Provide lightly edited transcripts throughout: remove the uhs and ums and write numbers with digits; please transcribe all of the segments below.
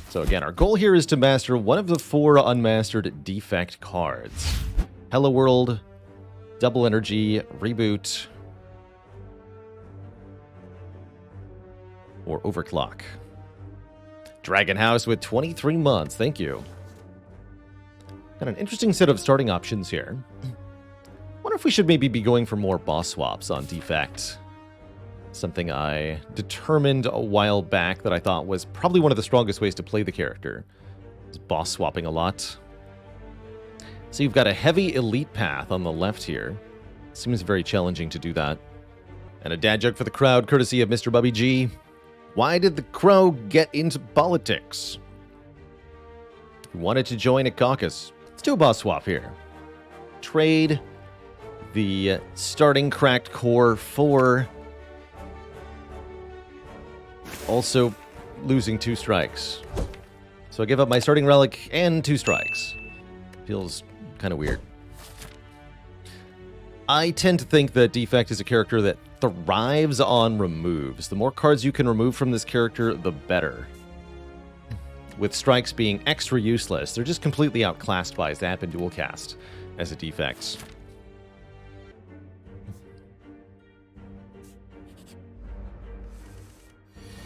So again, our goal here is to master one of the 4 unmastered Defect cards. Hello World, Double Energy, Reboot, or Overclock. Dragon House with 23 months, thank you. Got an interesting set of starting options here. Wonder if we should maybe be going for more boss swaps on Defect. Something I determined a while back that I thought was probably one of the strongest ways to play the character. Is boss swapping a lot. So you've got a heavy elite path on the left here. Seems very challenging to do that. And a dad joke for the crowd, courtesy of Mr. Bubby G. Why did the crow get into politics? He wanted to join a caucus. Let's do a boss swap here. Trade the starting cracked core for also losing 2 strikes. So I give up my starting relic and 2 strikes. Feels kind of weird. I tend to think that Defect is a character that thrives on removes. The more cards you can remove from this character, the better. With strikes being extra useless, they're just completely outclassed by Zap and Dual Cast as a Defect.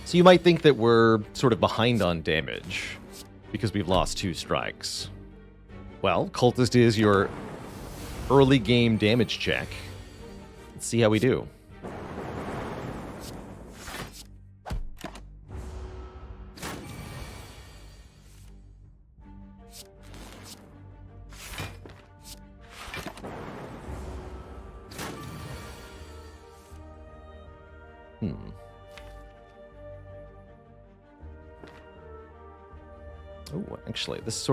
So you might think that we're sort of behind on damage because we've lost 2 strikes. Well, Cultist is your early game damage check. Let's see how we do. Oh, actually, this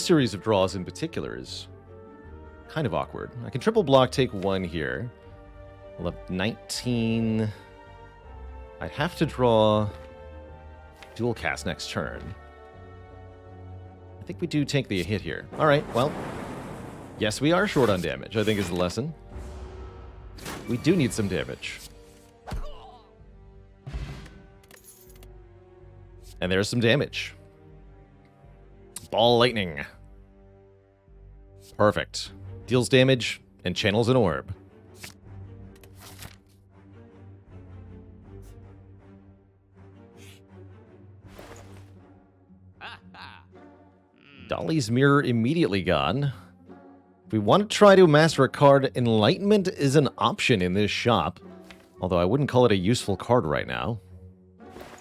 series of draws in particular is kind of awkward. I can triple block, take 1 here. I'll have 19. I have to draw Dual Cast next turn. I think we do take the hit here. All right, well, yes, we are short on damage, I think is the lesson. We do need some damage. And there's some damage. Ball Lightning. Perfect. Deals damage and channels an orb. Dolly's Mirror immediately gone. If we want to try to master a card, Enlightenment is an option in this shop. Although I wouldn't call it a useful card right now.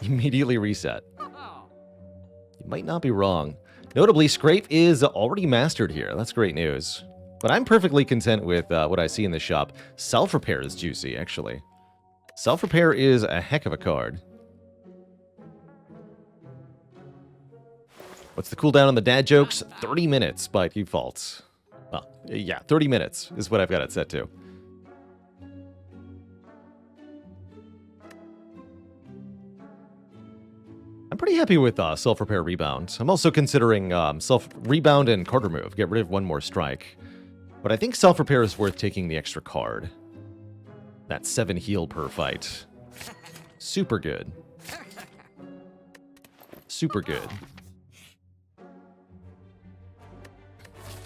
Immediately reset. You might not be wrong. Notably, Scrape is already mastered here. That's great news. But I'm perfectly content with what I see in this shop. Self-Repair is juicy, actually. Self-Repair is a heck of a card. What's the cooldown on the dad jokes? 30 minutes by default. Well, yeah, 30 minutes is what I've got it set to. I'm pretty happy with Self-Repair Rebound. I'm also considering Self-Rebound and Card Remove. Get rid of 1 more strike. But I think Self-Repair is worth taking the extra card. That's 7 heal per fight. Super good. Super good.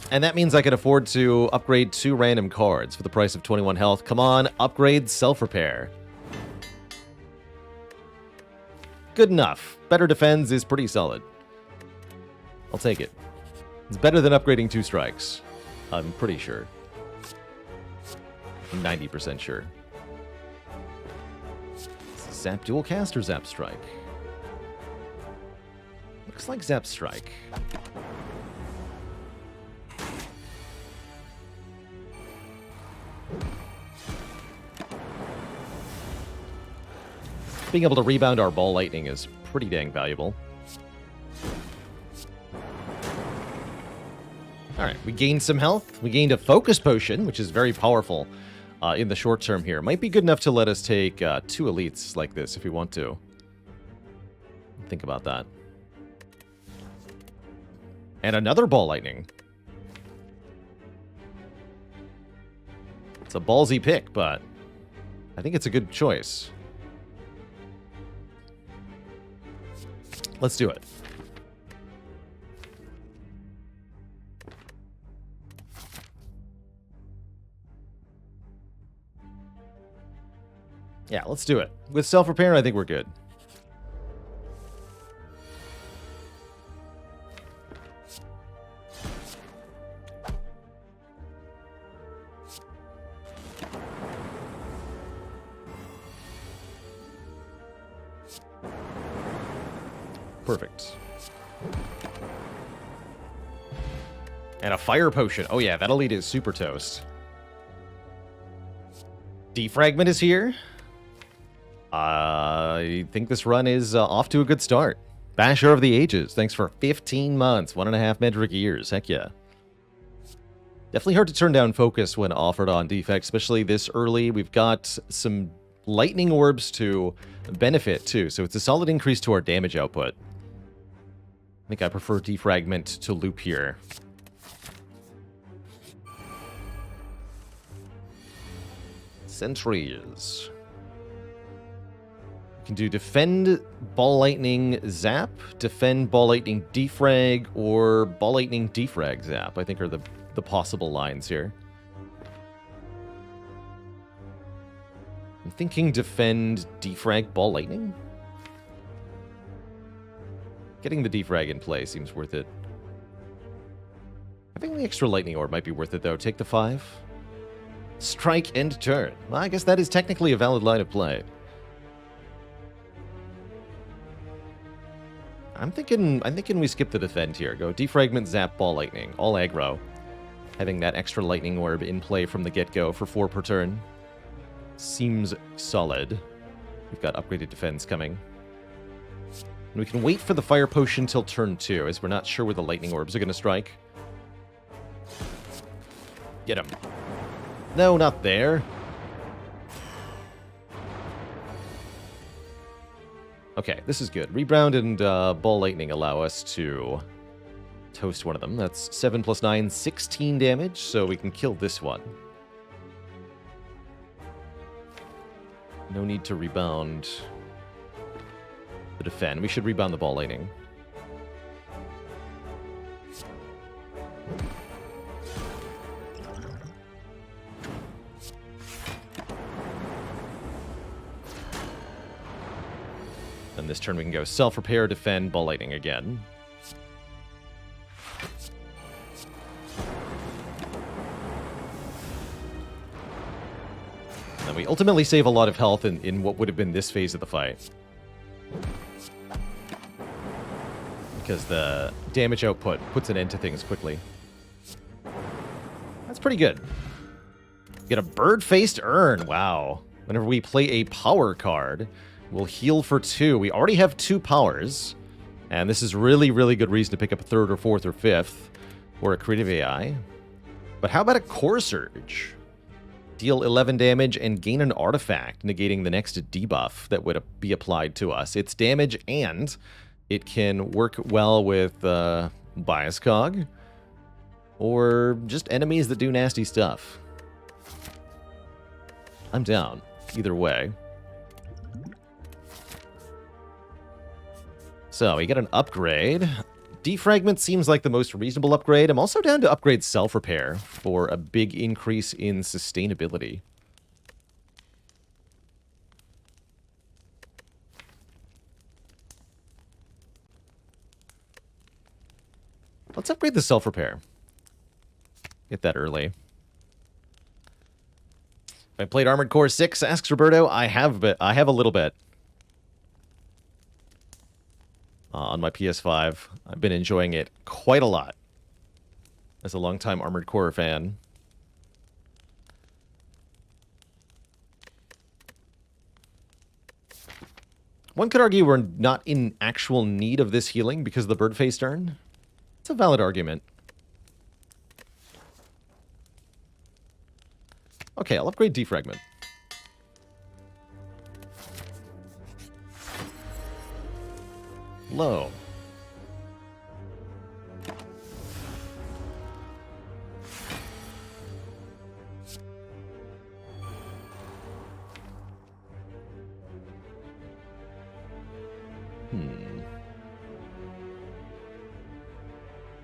And that means I can afford to upgrade 2 random cards for the price of 21 health. Come on, upgrade Self-Repair. Good enough. Better defense is pretty solid. I'll take it. It's better than upgrading 2 strikes. I'm pretty sure. 90% sure. Zap Dual Cast or Zap Strike? Looks like Zap Strike. Being able to rebound our Ball Lightning is pretty dang valuable. Alright, we gained some health. We gained a Focus Potion, which is very powerful in the short term here. Might be good enough to let us take 2 elites like this if we want to. Think about that. And another Ball Lightning. It's a ballsy pick, but I think it's a good choice. Let's do it. Yeah, let's do it. With self-repair, I think we're good. Perfect. And a fire potion. Oh yeah, that'll lead to super toast. Defragment is here. I think this run is off to a good start. Basher of the Ages, thanks for 15 months, 1.5 metric years. Heck yeah. Definitely hard to turn down focus when offered on Defect, especially this early. We've got some lightning orbs to benefit too, so it's a solid increase to our damage output. I think I prefer Defragment to Loop here. Sentries. We can do Defend, Ball Lightning, Zap, Defend, Ball Lightning, Defrag, or Ball Lightning, Defrag, Zap, I think are the possible lines here. I'm thinking Defend, Defrag, Ball Lightning? Getting the Defrag in play seems worth it. I think the extra Lightning Orb might be worth it, though. Take the 5. Strike and turn. Well, I guess that is technically a valid line of play. I'm thinking we skip the Defend here. Go Defragment, Zap, Ball Lightning. All aggro. Having that extra Lightning Orb in play from the get-go for 4 per turn seems solid. We've got upgraded defense coming. And we can wait for the Fire Potion till turn 2, as we're not sure where the Lightning Orbs are going to strike. Get him. No, not there. Okay, this is good. Rebound and Ball Lightning allow us to toast one of them. That's 7 plus 9, 16 damage, so we can kill this one. No need to rebound the Defend. We should rebound the Ball Lightning. And this turn we can go Self-Repair, Defend, Ball Lightning again. And we ultimately save a lot of health in what would have been this phase of the fight. Because the damage output puts an end to things quickly. That's pretty good. Get a bird-faced urn. Wow. Whenever we play a power card, we'll heal for 2. We already have 2 powers. And this is really, really good reason to pick up a 3rd or 4th or 5th. Or a creative AI. But how about a Core Surge? Deal 11 damage and gain an artifact, negating the next debuff that would be applied to us. It's damage and it can work well with Bias Cog. Or just enemies that do nasty stuff. I'm down. Either way. So, we get an upgrade. Defragment seems like the most reasonable upgrade. I'm also down to upgrade Self-Repair for a big increase in sustainability. Let's upgrade the Self-Repair. Get that early. I played Armored Core 6, asks Roberto. I have a little bit. On my PS5. I've been enjoying it quite a lot. As a longtime Armored Core fan. One could argue we're not in actual need of this healing because of the bird-faced urn. It's a valid argument. Okay, I'll upgrade Defragment. Low.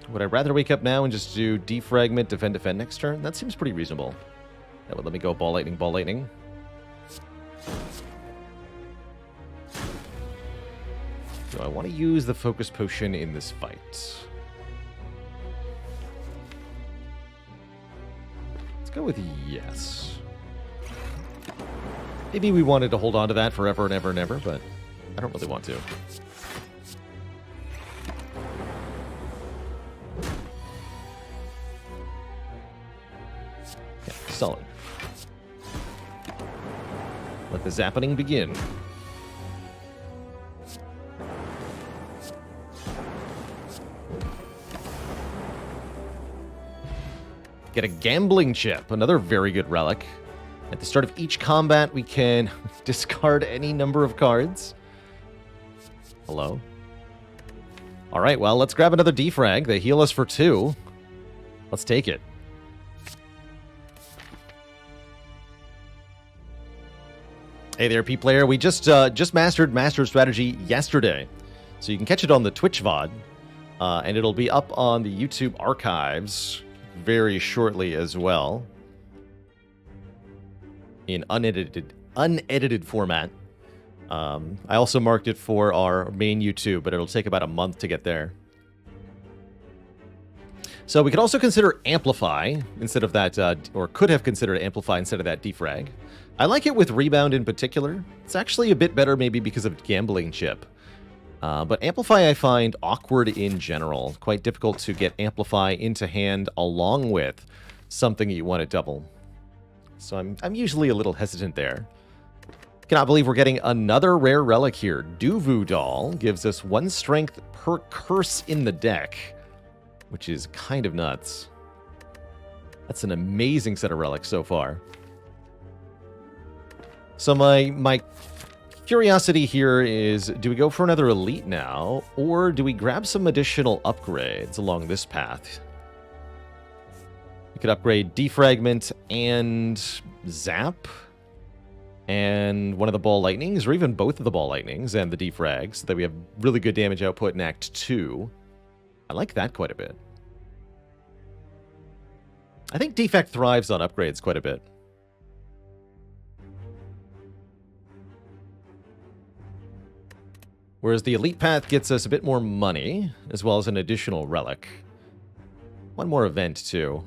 Would I rather wake up now and just do Defragment, Defend, Defend next turn? That seems pretty reasonable. That would let me go Ball Lightning, Ball Lightning. I want to use the focus potion in this fight? Let's go with yes. Maybe we wanted to hold on to that forever and ever and ever, but I don't really want to. Yeah, solid. Let the zappening begin. Get a gambling chip, another very good relic. At the start of each combat, we can discard any number of cards. Hello? Alright, well, let's grab another defrag. They heal us for 2. Let's take it. Hey there, P-Player. We just mastered Master Strategy yesterday. So you can catch it on the Twitch VOD. And it'll be up on the YouTube archives very shortly as well. In unedited format. I also marked it for our main YouTube, but it'll take about a month to get there. So we could also consider Amplify instead of that, or could have considered Amplify instead of that defrag. I like it with Rebound in particular. It's actually a bit better maybe because of Gambling Chip. But Amplify I find awkward in general. Quite difficult to get Amplify into hand along with something you want to double. So I'm usually a little hesitant there. Cannot believe we're getting another rare relic here. Duvu Doll gives us 1 strength per curse in the deck, which is kind of nuts. That's an amazing set of relics so far. So my curiosity here is, do we go for another elite now, or do we grab some additional upgrades along this path? We could upgrade Defragment and Zap, and one of the Ball Lightnings, or even both of the Ball Lightnings and the Defrags, so that we have really good damage output in Act 2. I like that quite a bit. I think Defect thrives on upgrades quite a bit. Whereas the Elite Path gets us a bit more money, as well as an additional relic. One more event, too.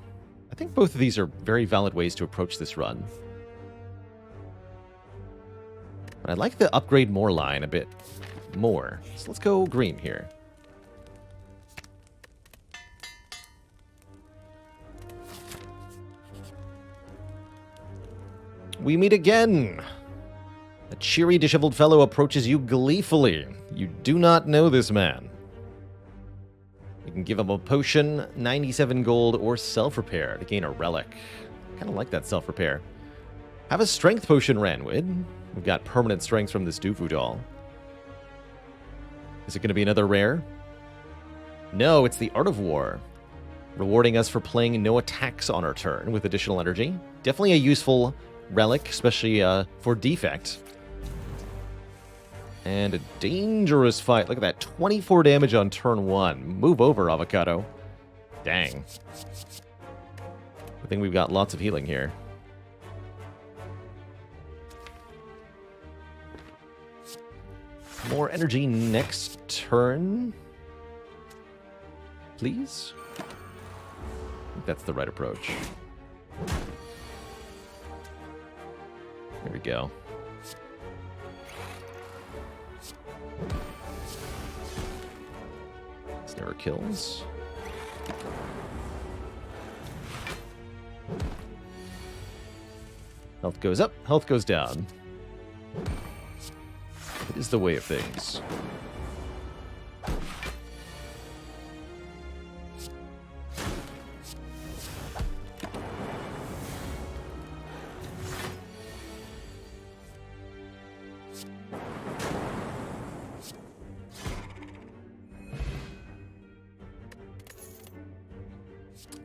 I think both of these are very valid ways to approach this run. But I like the upgrade more line a bit more. So let's go green here. We meet again! A cheery, disheveled fellow approaches you gleefully. You do not know this man. You can give him a potion, 97 gold, or self-repair to gain a relic. Kind of like that self-repair. Have a strength potion, Ranwid. We've got permanent strength from this Duvu Doll. Is it going to be another rare? No, it's the Art of War. Rewarding us for playing no attacks on our turn with additional energy. Definitely a useful relic, especially for Defect. And a dangerous fight. Look at that. 24 damage on turn 1. Move over, Avocado. Dang. I think we've got lots of healing here. More energy next turn. Please? I think that's the right approach. There we go. This never kills. Health goes up, health goes down. It is the way of things.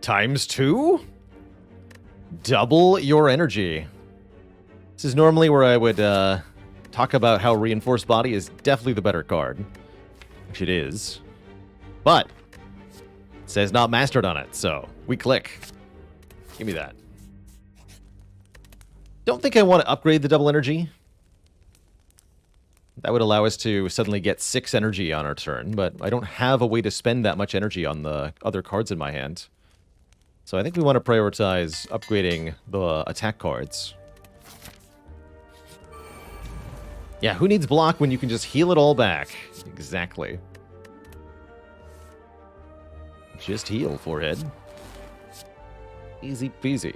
×2? Double your energy. This is normally where I would talk about how Reinforced Body is definitely the better card. Which it is. But it says not mastered on it, so we click. Give me that. Don't think I want to upgrade the double energy. That would allow us to suddenly get 6 energy on our turn, but I don't have a way to spend that much energy on the other cards in my hand. So I think we want to prioritize upgrading the attack cards. Yeah, who needs block when you can just heal it all back? Exactly. Just heal, forehead. Easy peasy.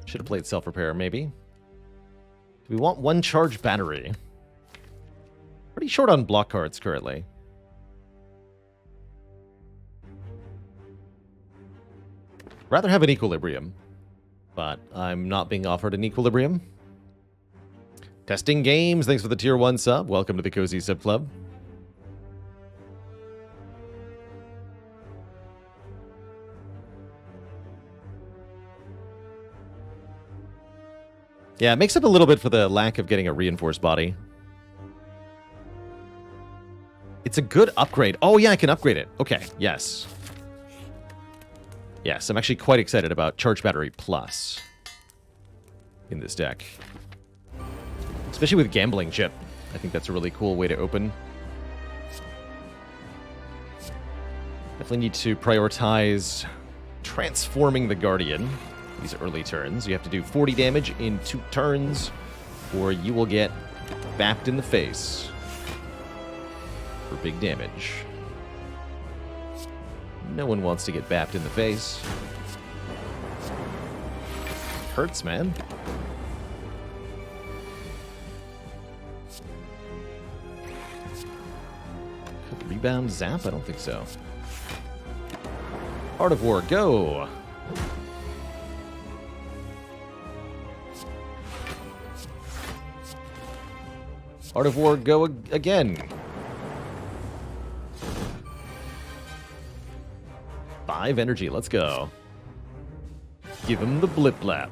Should have played self-repair, maybe. Do we want 1 charge battery? Pretty short on block cards currently. Rather have an equilibrium, but I'm not being offered an equilibrium. Testing Games, thanks for the tier 1 sub. Welcome to the Cozy Sub Club. Yeah, it makes up a little bit for the lack of getting a reinforced body. It's a good upgrade. Oh, yeah, I can upgrade it. Okay, yes. Yes, I'm actually quite excited about Charge Battery Plus in this deck. Especially with Gambling Chip. I think that's a really cool way to open. Definitely need to prioritize transforming the Guardian these early turns. You have to do 40 damage in 2 turns, or you will get bapped in the face for big damage. No one wants to get bapped in the face. Hurts, man. Could rebound zap? I don't think so. Art of War, go! Art of War, go again. 5 energy, let's go. Give him the blip blap.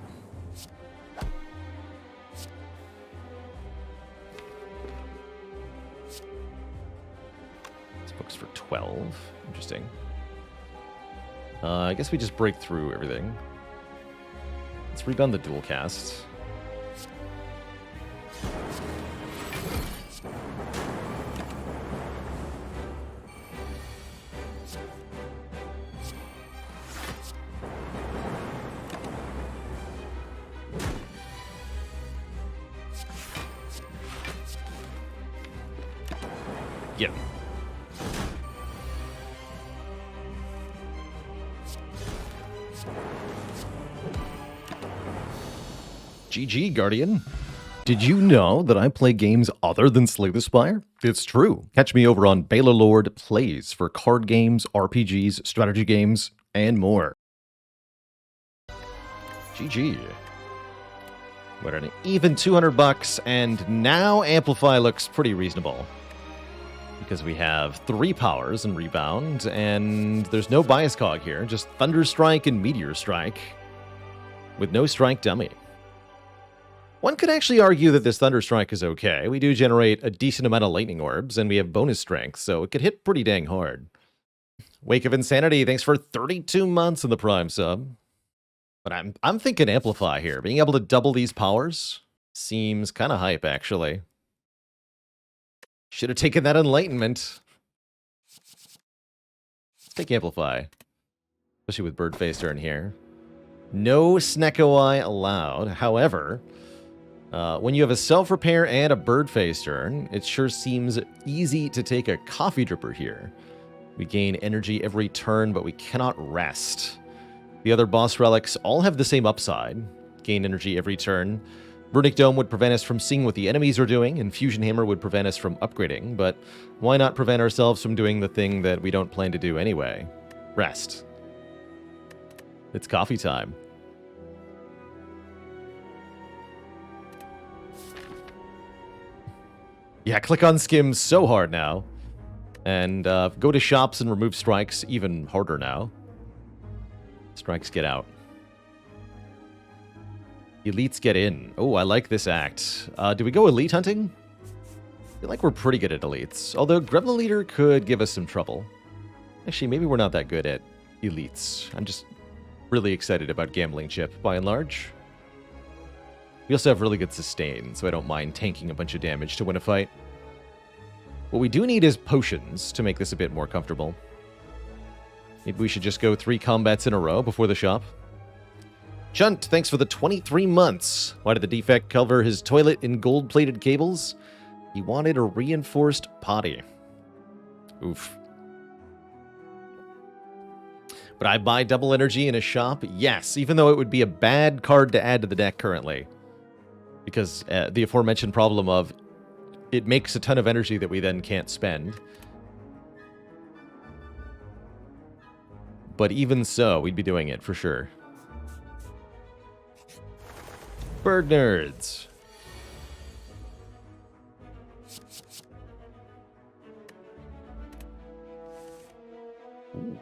This book's for 12. Interesting. I guess we just break through everything. Let's rebound the dual cast. Yep. GG, Guardian. Did you know that I play games other than Slay the Spire? It's true. Catch me over on Baalorlord Plays for card games, RPGs, strategy games, and more. GG. We're at an even 200 bucks, and now Amplify looks pretty reasonable. Because we have 3 powers and rebound, and there's no bias cog here, just Thunder Strike and Meteor Strike, with no strike dummy. One could actually argue that this Thunder Strike is okay. We do generate a decent amount of lightning orbs, and we have bonus strength, so it could hit pretty dang hard. Wake of Insanity, thanks for 32 months in the Prime sub. But I'm thinking Amplify here. Being able to double these powers seems kind of hype, actually. Should have taken that Enlightenment. Let's take Amplify. Especially with Birdface turn here. No Snecko-Eye allowed. However, when you have a Self-Repair and a Birdface turn, it sure seems easy to take a Coffee Dripper here. We gain energy every turn, but we cannot rest. The other boss relics all have the same upside. Gain energy every turn. Runic Dome would prevent us from seeing what the enemies are doing, and Fusion Hammer would prevent us from upgrading, but why not prevent ourselves from doing the thing that we don't plan to do anyway? Rest. It's coffee time. Yeah, click on Skims so hard now. And go to shops and remove strikes even harder now. Strikes get out. Elites get in. Oh, I like this act. Do we go elite hunting? feel like we're pretty good at elites, although Gremlin Leader could give us some trouble. Actually, maybe we're not that good at elites. I'm just really excited about Gambling Chip, by and large. We also have really good sustain, so I don't mind tanking a bunch of damage to win a fight. What we do need is potions to make this a bit more comfortable. Maybe we should just go 3 combats in a row before the shop. Chunt, thanks for the 23 months. Why did the Defect cover his toilet in gold-plated cables? He wanted a reinforced potty. Oof. Would I buy double energy in a shop? Yes, even though it would be a bad card to add to the deck currently. Because the aforementioned problem of it makes a ton of energy that we then can't spend. But even so, we'd be doing it for sure. Bird nerds. Ooh.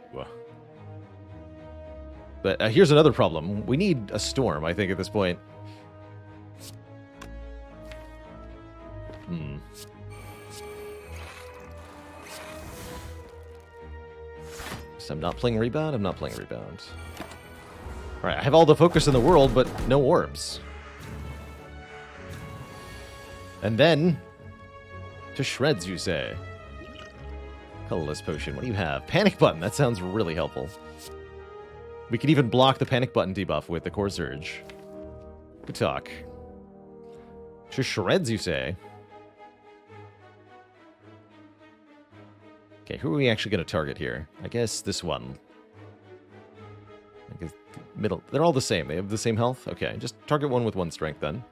But here's another problem. We need a storm, I think, at this point. So I'm not playing Rebound? I'm not playing Rebound. Alright, I have all the focus in the world, but no orbs. And then, to shreds, you say. Colorless Potion, what do you have? Panic Button, that sounds really helpful. We could even block the Panic Button debuff with the Core Surge. Good talk. To shreds, you say. Okay, who are we actually going to target here? I guess this one. I guess middle. They're all the same. They have the same health? Okay, just target one with 1 strength then.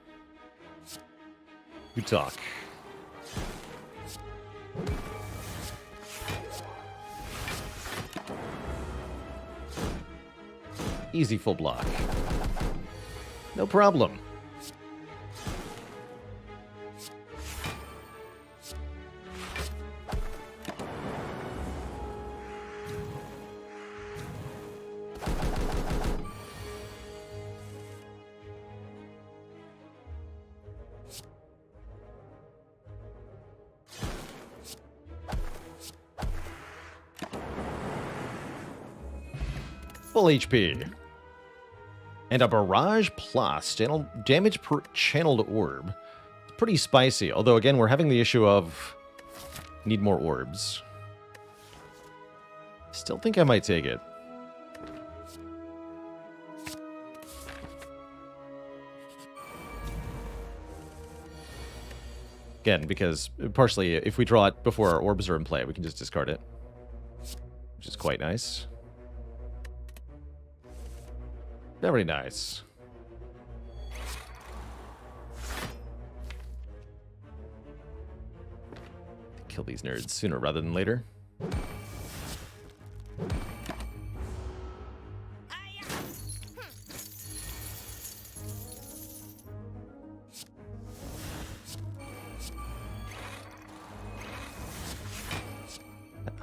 Good talk. Easy full block. No problem. Full HP. And a Barrage Plus. Damage per channeled orb. It's pretty spicy. Although, again, we're having the issue of need more orbs. Still think I might take it. Again, because partially, if we draw it before our orbs are in play, we can just discard it. Which is quite nice. Very nice. Kill these nerds sooner rather than later.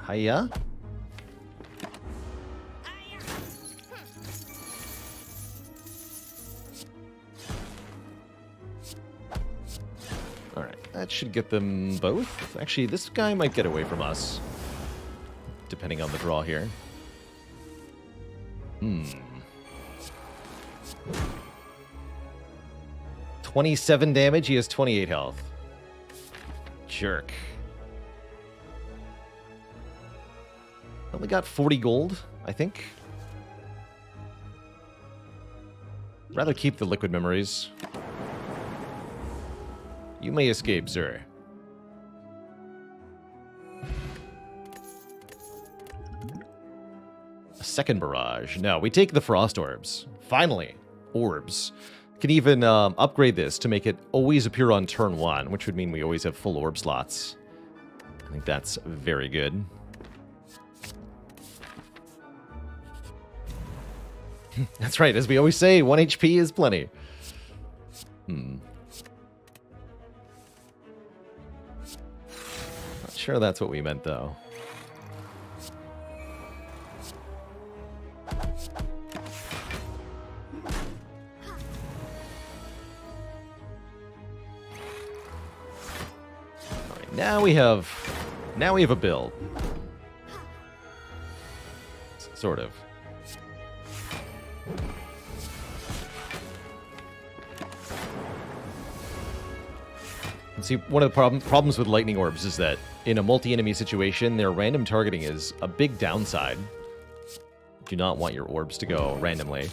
Hiya. That should get them both. Actually, this guy might get away from us. Depending on the draw here. 27 damage, he has 28 health. Jerk. Only got 40 gold, I think. Rather keep the liquid memories. You may escape, sir. A second barrage. No, we take the frost orbs. Finally, orbs. Can even upgrade this to make it always appear on turn 1, which would mean we always have full orb slots. I think that's very good. That's right, as we always say, 1 HP is plenty. Sure, that's what we meant, though. Alright, Now we have a build. Sort of. And see, one of the problems with lightning orbs is that in a multi-enemy situation, their random targeting is a big downside. You do not want your orbs to go randomly.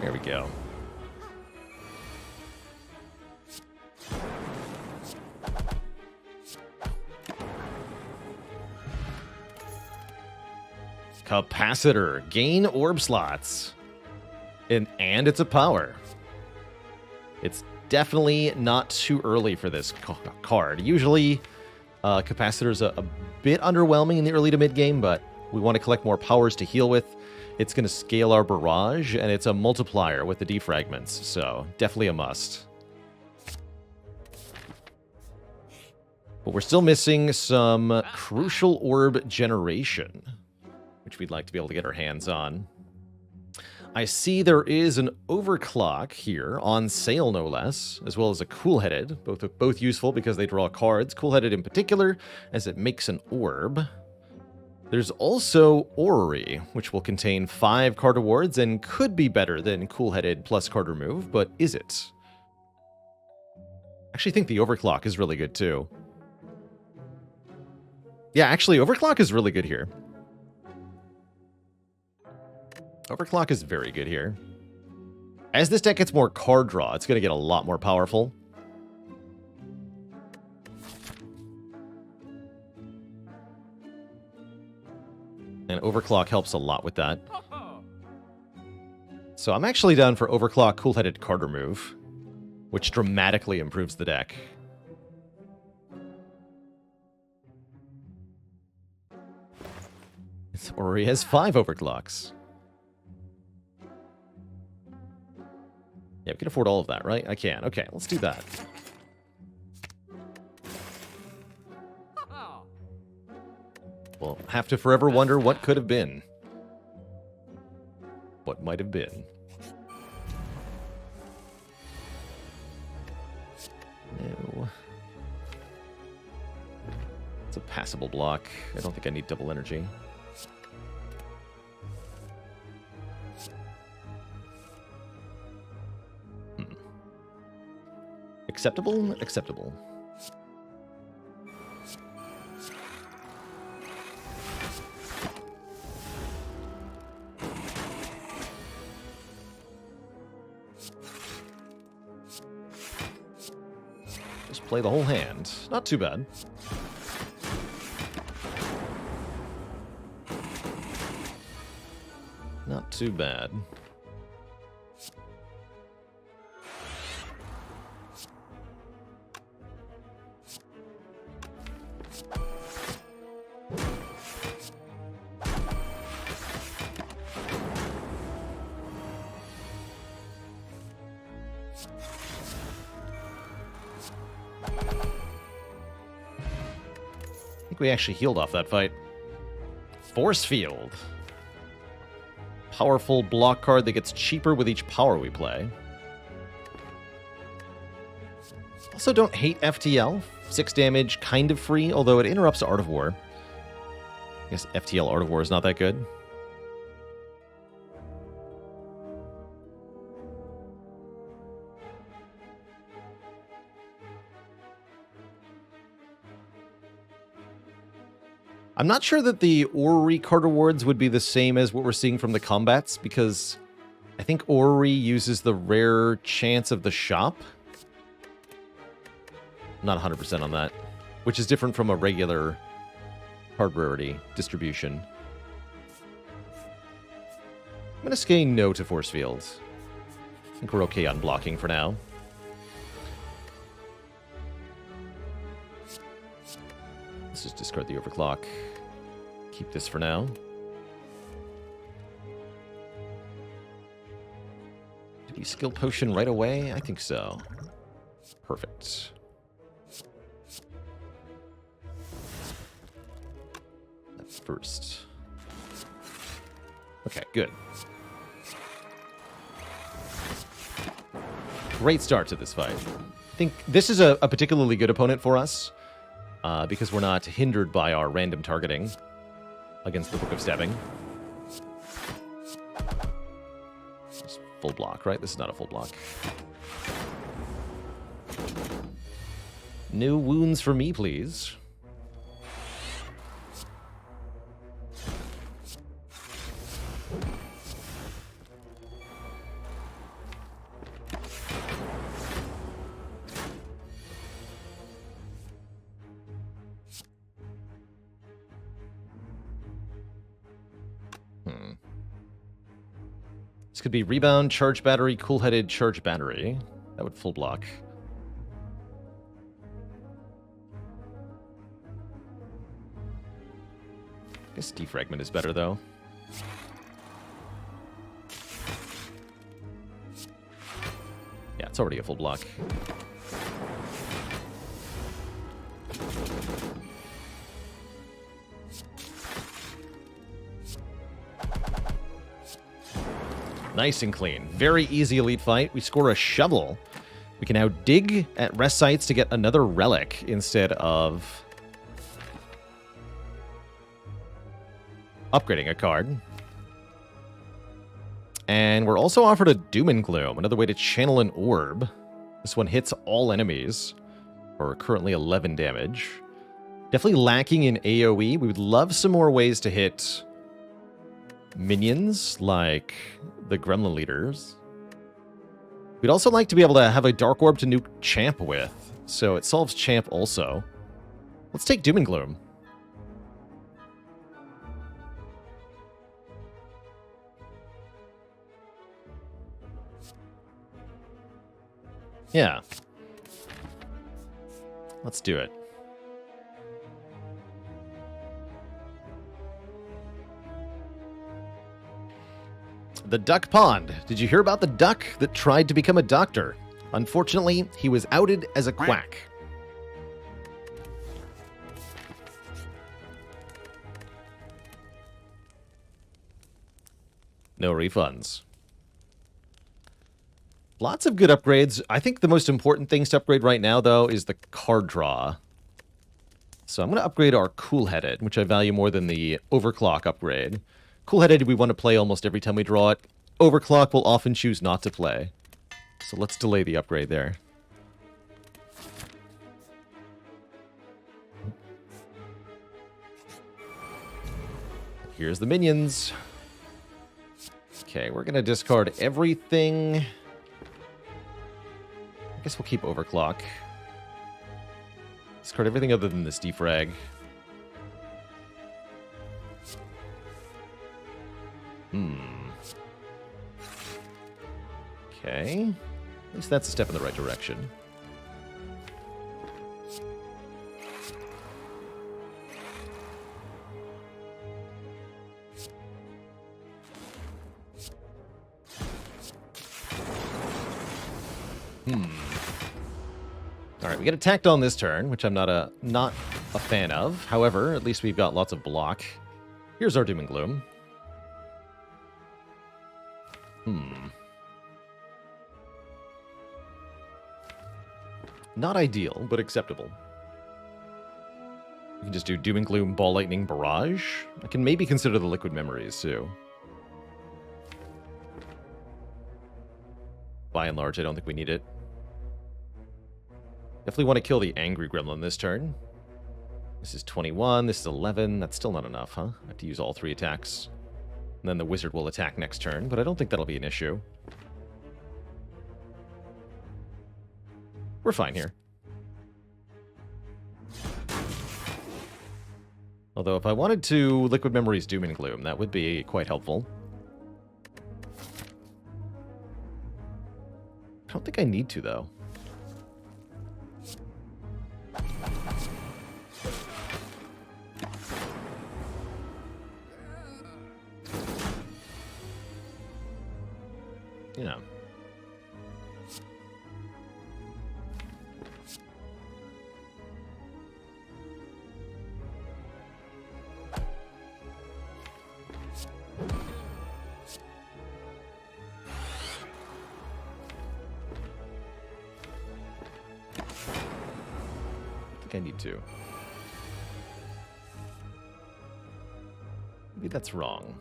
There we go. Capacitor. Gain orb slots. And it's a power. It's definitely not too early for this card. Usually, Capacitor's a bit underwhelming in the early to mid game, but we want to collect more powers to heal with. It's going to scale our barrage, and it's a multiplier with the defragments, so definitely a must. But we're still missing some crucial orb generation, which we'd like to be able to get our hands on. I see there is an overclock here, on sale no less, as well as a cool-headed, both useful because they draw cards, cool-headed in particular, as it makes an orb. There's also Orrery, which will contain 5 card rewards and could be better than cool-headed plus card remove, but is it? I actually think the overclock is really good too. Yeah, actually, overclock is really good here. Overclock is very good here. As this deck gets more card draw, it's going to get a lot more powerful. And overclock helps a lot with that. So I'm actually down for overclock cool-headed card remove, which dramatically improves the deck. Or he has 5 overclocks. Yeah, we can afford all of that, right? I can. Okay, let's do that. We'll have to forever wonder what could have been. What might have been. No. It's a passable block. I don't think I need double energy. Acceptable? Acceptable. Just play the whole hand. Not too bad. Not too bad. We actually healed off that fight. Force Field. Powerful block card that gets cheaper with each power we play. Also don't hate FTL. 6 damage, kind of free, although it interrupts Art of War. I guess FTL Art of War is not that good. I'm not sure that the Orrery card rewards would be the same as what we're seeing from the combats, because I think Orrery uses the rare chance of the shop. I'm not 100% on that, which is different from a regular card rarity distribution. I'm going to say no to Force Fields. I think we're okay on blocking for now. Let's just discard the overclock. Keep this for now. Did we skill potion right away? I think so. Perfect. first. Okay, good. Great start to this fight. I think this is a particularly good opponent for us because we're not hindered by our random targeting against the Book of Stabbing. It's full block, right? This is not a full block. No wounds for me, please. This could be rebound, charge battery, cool-headed, charge battery. That would full block. I guess defragment is better, though. Yeah, it's already a full block. Nice and clean. Very easy elite fight. We score a shovel. We can now dig at rest sites to get another relic instead of upgrading a card. And we're also offered a Doom and Gloom, another way to channel an orb. This one hits all enemies for currently 11 damage. Definitely lacking in AoE. We would love some more ways to hit minions like the gremlin leaders. We'd also like to be able to have a dark orb to nuke champ with, so it solves champ also. Let's take Doom and Gloom. Yeah. Let's do it. The Duck Pond. Did you hear about the duck that tried to become a doctor? Unfortunately, he was outed as a quack. No refunds. Lots of good upgrades. I think the most important things to upgrade right now, though, is the card draw. So I'm going to upgrade our Cool-Headed, which I value more than the Overclock upgrade. Cool-Headed we want to play almost every time we draw it. Overclock we'll often choose not to play. So let's delay the upgrade there. Here's the minions. Okay, we're going to discard everything. I guess we'll keep Overclock. Discard everything other than this defrag. Okay. At least that's a step in the right direction. Alright, we get attacked on this turn, which I'm not a fan of. However, at least we've got lots of block. Here's our Doom and Gloom. Not ideal, but acceptable. We can just do Doom and Gloom, Ball Lightning, Barrage. I can maybe consider the Liquid Memories, too. By and large, I don't think we need it. Definitely want to kill the Angry Gremlin this turn. This is 21, this is 11. That's still not enough, huh? I have to use all 3 attacks. And then the Wizard will attack next turn, but I don't think that'll be an issue. We're fine here. Although if I wanted to Liquid Memories Doom and Gloom, that would be quite helpful. I don't think I need to, though. Yeah. think I need to. Maybe that's wrong.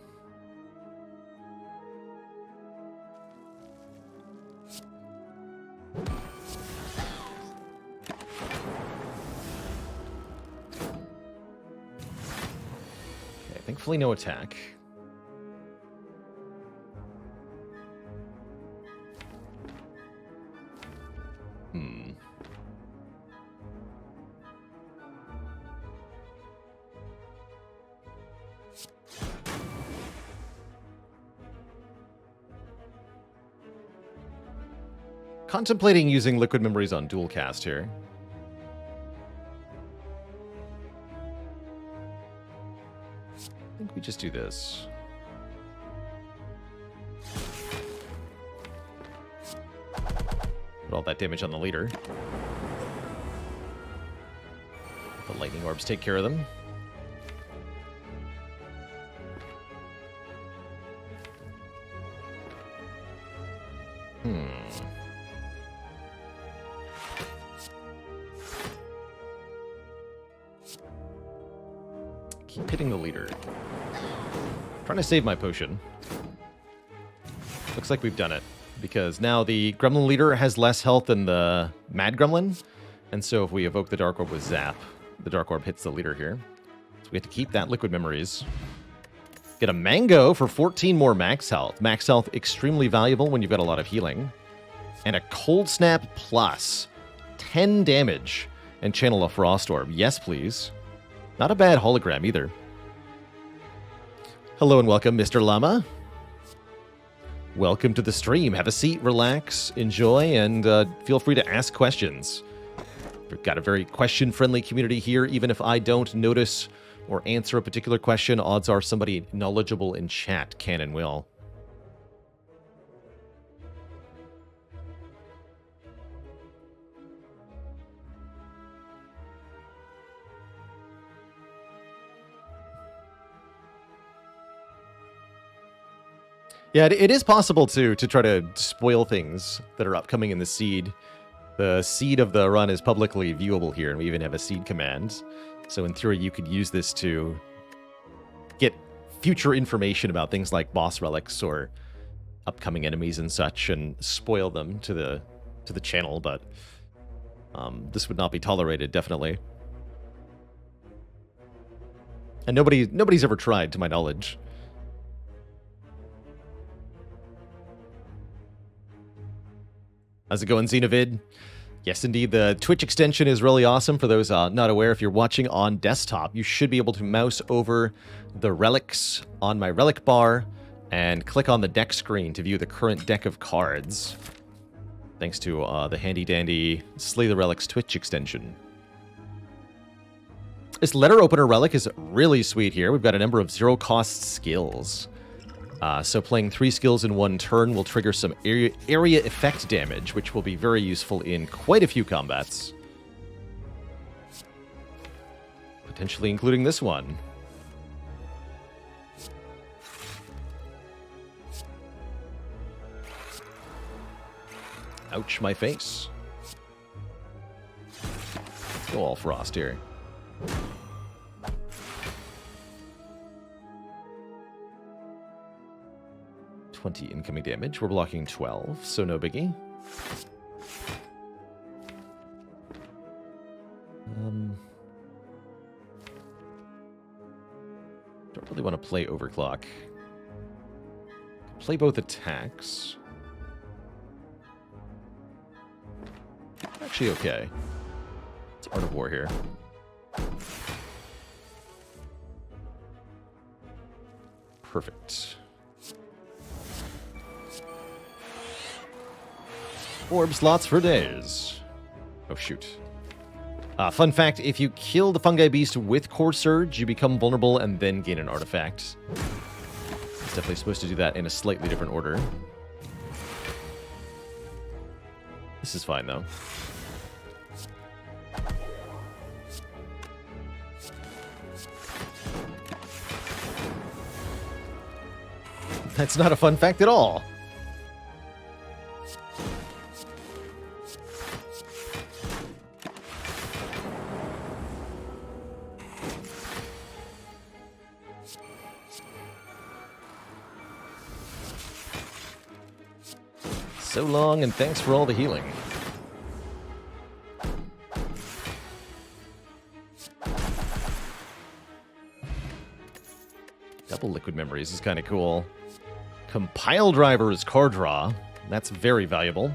Okay, thankfully no attack. Contemplating using liquid memories on dual cast here. I think we just do this. Put all that damage on the leader. The lightning orbs take care of them. Keep hitting the leader. Trying to save my potion. Looks like we've done it. Because now the gremlin leader has less health than the mad gremlin. And so if we evoke the Dark Orb with Zap, the Dark Orb hits the leader here. So we have to keep that liquid memories. Get a mango for 14 more max health. Max health extremely valuable when you've got a lot of healing. And a cold snap plus 10 damage and channel a frost orb. Yes, please. Not a bad hologram either. Hello and welcome, Mr. Llama. Welcome to the stream. Have a seat, relax, enjoy, and feel free to ask questions. We've got a very question-friendly community here. Even if I don't notice or answer a particular question, odds are somebody knowledgeable in chat can and will. Yeah, it is possible to try to spoil things that are upcoming in the seed. The seed of the run is publicly viewable here, and we even have a seed command. So in theory, you could use this to get future information about things like boss relics or upcoming enemies and such, and spoil them to the channel. But this would not be tolerated, definitely. And nobody's ever tried, to my knowledge. How's it going, Xenovid? Yes, indeed, the Twitch extension is really awesome. For those not aware, if you're watching on desktop, you should be able to mouse over the relics on my relic bar and click on the deck screen to view the current deck of cards. Thanks to the handy-dandy Slay the Relics Twitch extension. This letter opener relic is really sweet here. We've got a number of zero-cost skills. So playing 3 skills in one turn will trigger some area effect damage, which will be very useful in quite a few combats. Potentially including this one. Ouch, my face. Go all frost here. 20 incoming damage. We're blocking 12, so no biggie. Don't really want to play overclock. Play both attacks. Actually okay. It's Art of War here. Perfect. Orb slots for days. Oh, shoot. Fun fact, if you kill the fungi beast with Core Surge, you become vulnerable and then gain an artifact. It's definitely supposed to do that in a slightly different order. This is fine, though. That's not a fun fact at all. So long, and thanks for all the healing. Double liquid memories is kind of cool. Compile driver is card draw. That's very valuable.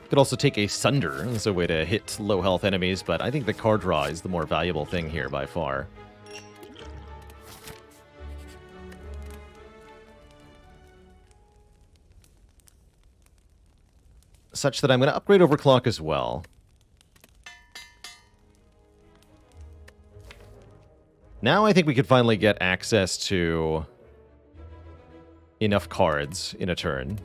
Could also take a Sunder as a way to hit low health enemies, but I think the card draw is the more valuable thing here by far. Such that I'm going to upgrade overclock as well. Now I think we could finally get access to enough cards in a turn.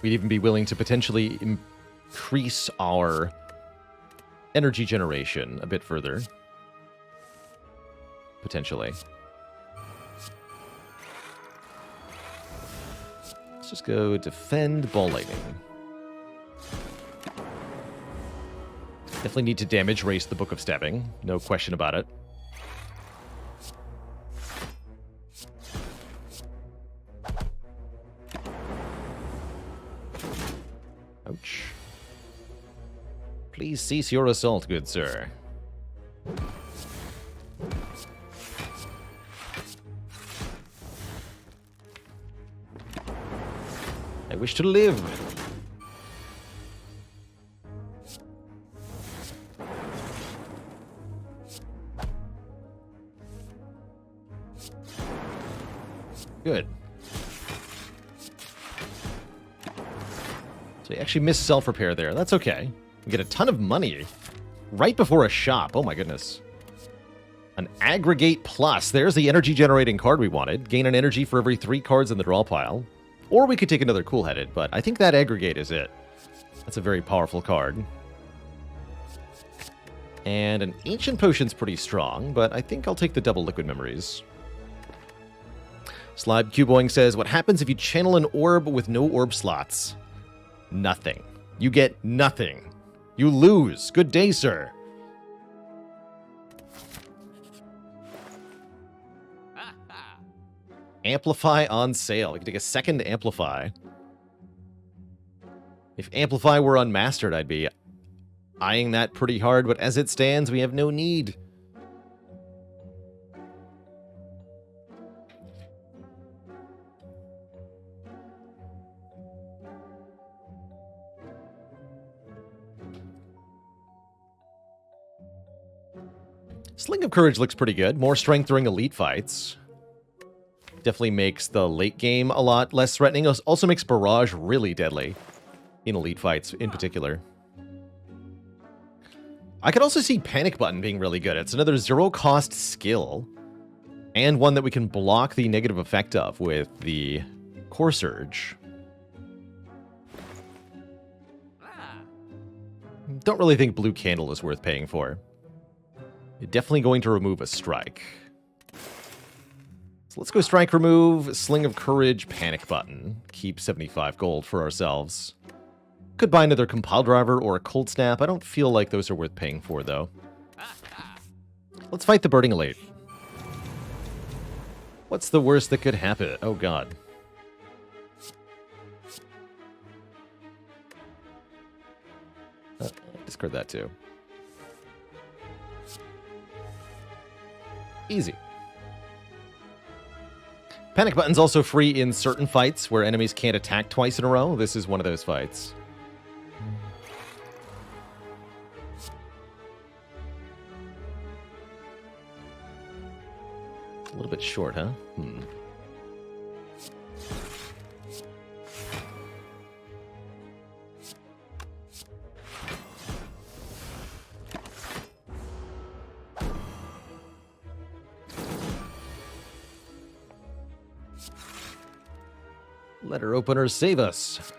We'd even be willing to potentially increase our energy generation a bit further. Potentially. Let's just go defend ball lightning. Definitely need to damage race the Book of Stabbing. No question about it. Ouch. Please cease your assault, good sir. I wish to live. Good. So you actually missed self-repair there. That's okay. You get a ton of money right before a shop. Oh my goodness. An aggregate plus. There's the energy generating card we wanted. Gain an energy for every 3 cards in the draw pile. Or we could take another cool-headed, but I think that aggregate is it. That's a very powerful card. And an Ancient Potion's pretty strong, but I think I'll take the double liquid memories. Slide Cuboing says, what happens if you channel an orb with no orb slots? Nothing. You get nothing. You lose. Good day, sir. Amplify on sale. We can take a second Amplify. If Amplify were unmastered, I'd be eyeing that pretty hard, but as it stands, we have no need. Sling of Courage looks pretty good. More strength during elite fights. Definitely makes the late game a lot less threatening. Also makes Barrage really deadly in elite fights in particular. I could also see Panic Button being really good. It's another zero-cost skill, and one that we can block the negative effect of with the Core Surge. Don't really think Blue Candle is worth paying for. You're definitely going to remove a strike. So let's go strike remove, Sling of Courage, Panic Button. Keep 75 gold for ourselves. Could buy another Compile Driver or a Cold Snap. I don't feel like those are worth paying for, though. Let's fight the Burning Elite. What's the worst that could happen? Oh, God. Discard that, too. Easy. Panic Button's also free in certain fights where enemies can't attack twice in a row. This is one of those fights. A little bit short, huh? Letter opener, save us.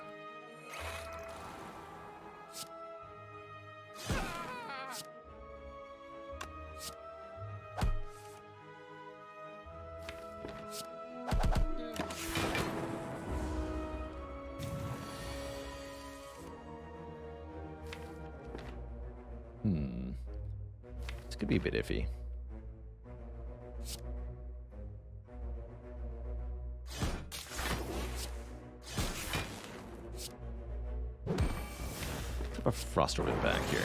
This could be a bit iffy. A Frost Orb in the back here.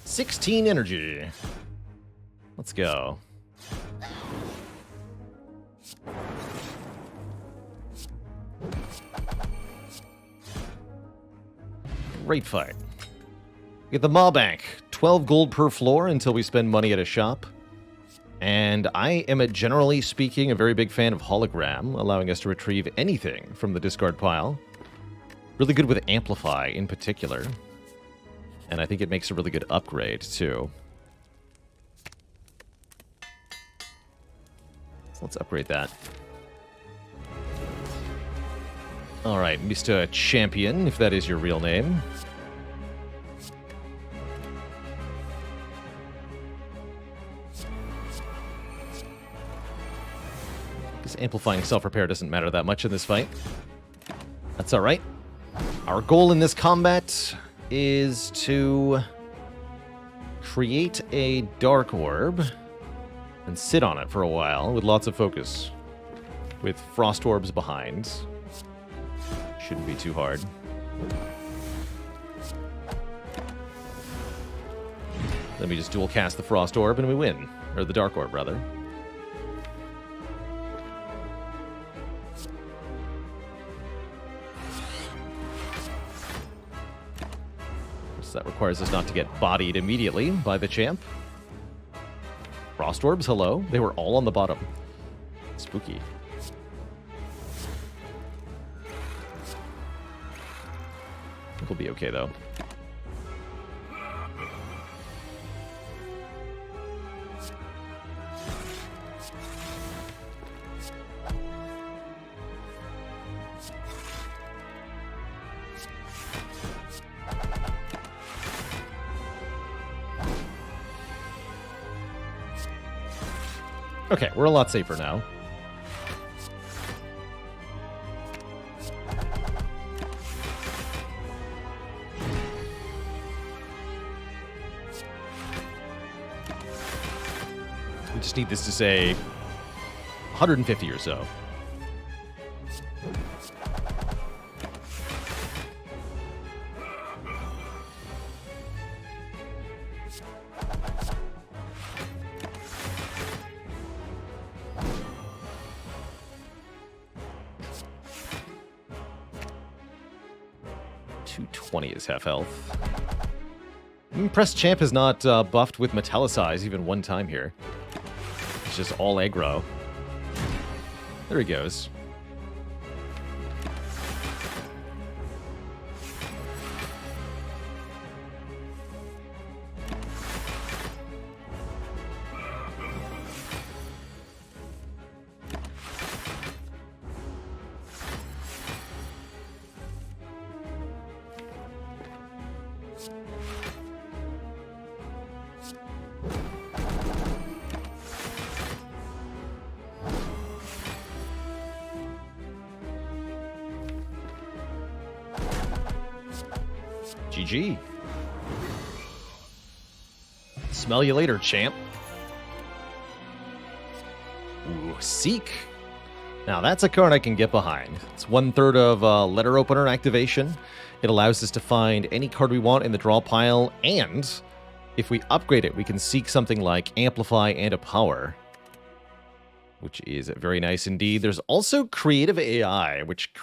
$16 energy. Let's go. Great fight. Get the Maw Bank. 12 gold per floor until we spend money at a shop. And I am, generally speaking, a very big fan of Hologram, allowing us to retrieve anything from the discard pile. Really good with Amplify in particular. And I think it makes a really good upgrade, too. So let's upgrade that. Alright, Mr. Champion, if that is your real name. Because amplifying self-repair doesn't matter that much in this fight. That's alright. Our goal in this combat is to create a Dark Orb and sit on it for a while with lots of focus. With Frost Orbs behind. Shouldn't be too hard. Let me just dual cast the Frost Orb and we win. Or the Dark Orb, rather. So that requires us not to get bodied immediately by the champ. Frost Orbs, hello. They were all on the bottom. Spooky. I think we'll be okay, though. Okay, we're a lot safer now. We just need this to say 150 or so. Is half health. Press Champ is not buffed with Metallicize even one time here. It's just all aggro. There he goes. GG. Smell you later, champ. Ooh, Seek. Now that's a card I can get behind. It's 1/3 of Letter Opener activation. It allows us to find any card we want in the draw pile, and if we upgrade it, we can seek something like Amplify and a Power, which is very nice indeed. There's also Creative AI, which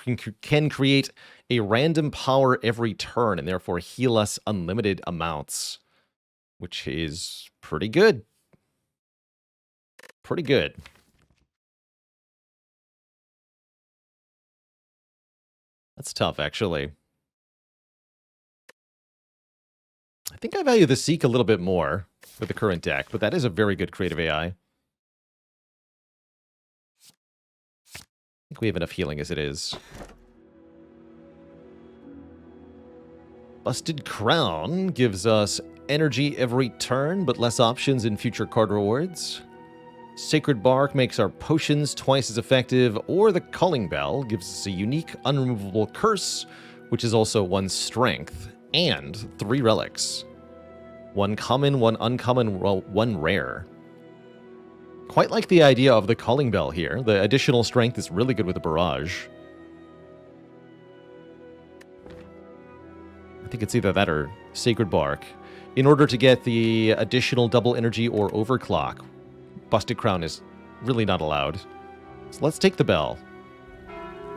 can create a random power every turn and therefore heal us unlimited amounts, which is pretty good. Pretty good. That's tough, actually. I think I value the Seek a little bit more with the current deck, but that is a very good Creative AI. I think we have enough healing as it is. Busted Crown gives us energy every turn, but less options in future card rewards. Sacred Bark makes our potions twice as effective, or the Calling Bell gives us a unique unremovable curse, which is also 1 strength, and 3 relics. 1 common, 1 uncommon, 1 rare. Quite like the idea of the Calling Bell here. The additional strength is really good with the Barrage. I think it's either that or Sacred Bark. In order to get the additional double energy or overclock, Busted Crown is really not allowed. So let's take the bell.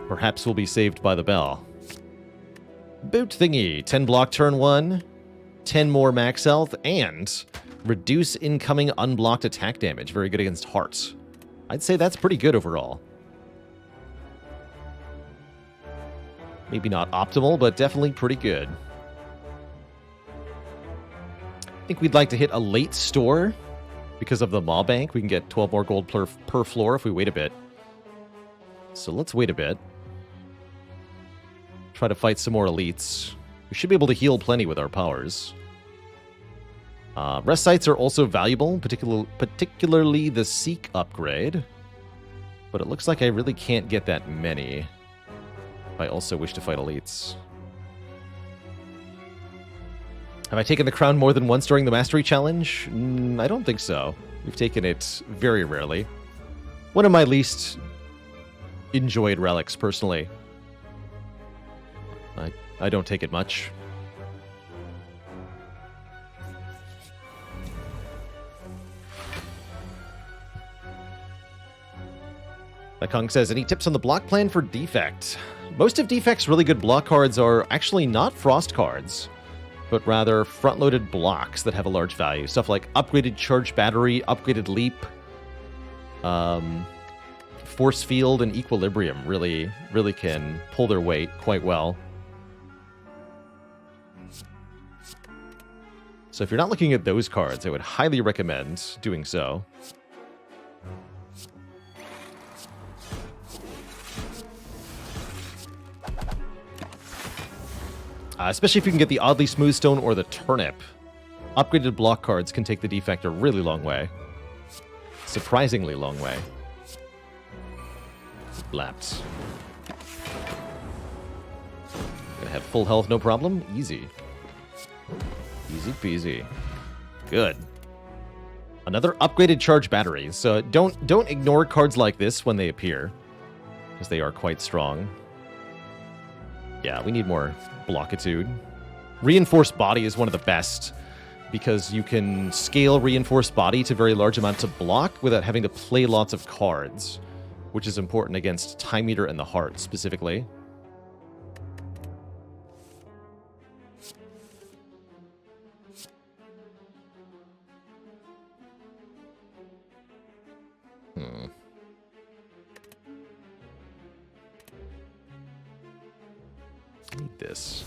Perhaps we'll be saved by the bell. Boot thingy. 10 block turn 1. 10 more max health. And reduce incoming unblocked attack damage. Very good against hearts. I'd say that's pretty good overall. Maybe not optimal, but definitely pretty good. I think we'd like to hit a late store because of the Maw Bank. We can get 12 more gold per floor if we wait a bit. So let's wait a bit. Try to fight some more elites. We should be able to heal plenty with our powers. Rest sites are also valuable, particularly the Seek upgrade. But it looks like I really can't get that many if I also wish to fight elites. Have I taken the crown more than once during the Mastery Challenge? I don't think so. We've taken it very rarely. One of my least enjoyed relics, personally. I don't take it much. Kong says, any tips on the block plan for Defect? Most of Defect's really good block cards are actually not Frost cards, but rather front-loaded blocks that have a large value. Stuff like upgraded Charge Battery, upgraded Leap, Force Field, and Equilibrium really can pull their weight quite well. So if you're not looking at those cards, I would highly recommend doing so. Especially if you can get the Oddly Smooth Stone or the Turnip. Upgraded block cards can take the Defect a really long way. Surprisingly long way. Laps. Gonna have full health, no problem. Easy. Easy peasy. Good. Another upgraded Charge Battery. So don't ignore cards like this when they appear, because they are quite strong. Yeah, we need more blockitude. Reinforced Body is one of the best, because you can scale Reinforced Body to very large amounts of block without having to play lots of cards, which is important against Time Eater and the Heart, specifically. Need this.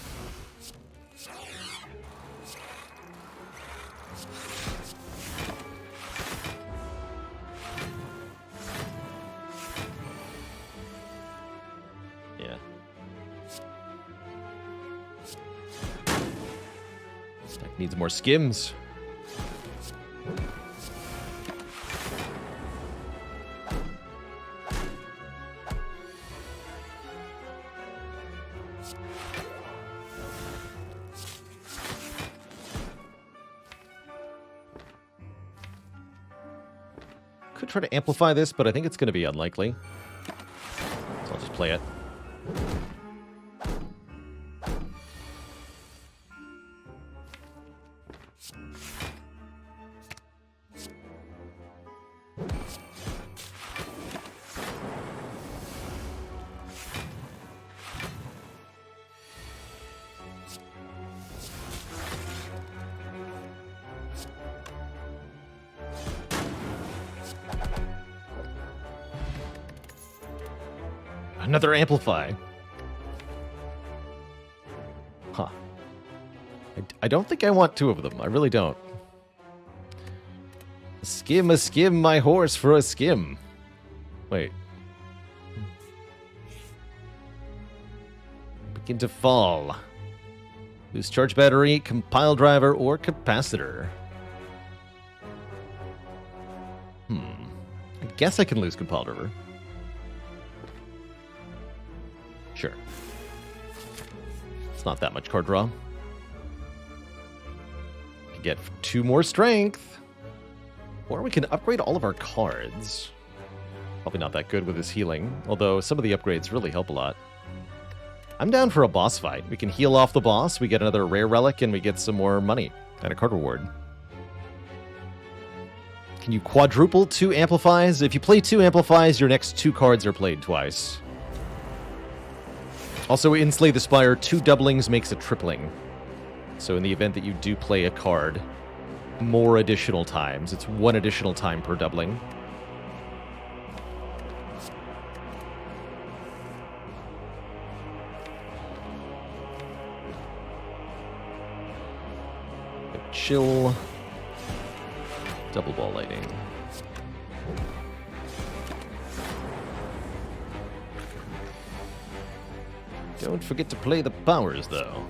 Yeah. Deck needs more skims. Could try to amplify this, but I think it's going to be unlikely. So I'll just play it. Another amplify. Huh. I don't think I want two of them. I really don't. A skim, my horse for a skim. Wait. Begin to fall. Lose Charge Battery, Compile Driver, or Capacitor. I guess I can lose Compile Driver. Sure. It's not that much card draw. Get 2 more strength. Or we can upgrade all of our cards. Probably not that good with his healing, although some of the upgrades really help a lot. I'm down for a boss fight. We can heal off the boss, we get another rare relic, and we get some more money and a card reward. Can you quadruple 2 amplifies? If you play 2 amplifies, your next 2 cards are played twice. Also, in Slay the Spire, 2 doublings makes a tripling. So in the event that you do play a card more additional times, it's 1 additional time per doubling. Chill. Double ball lighting. Don't forget to play the powers, though.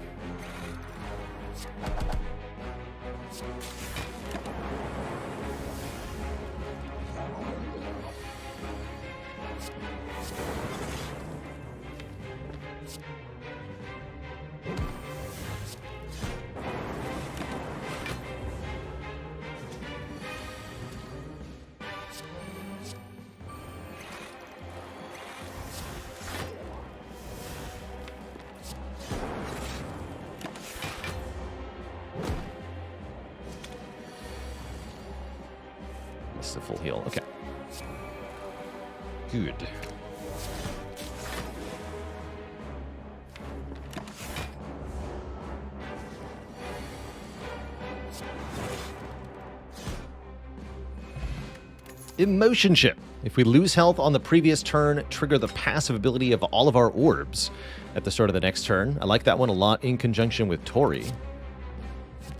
A full heal. Okay. Good. Emotion Chip. If we lose health on the previous turn, trigger the passive ability of all of our orbs at the start of the next turn. I like that one a lot in conjunction with Tori.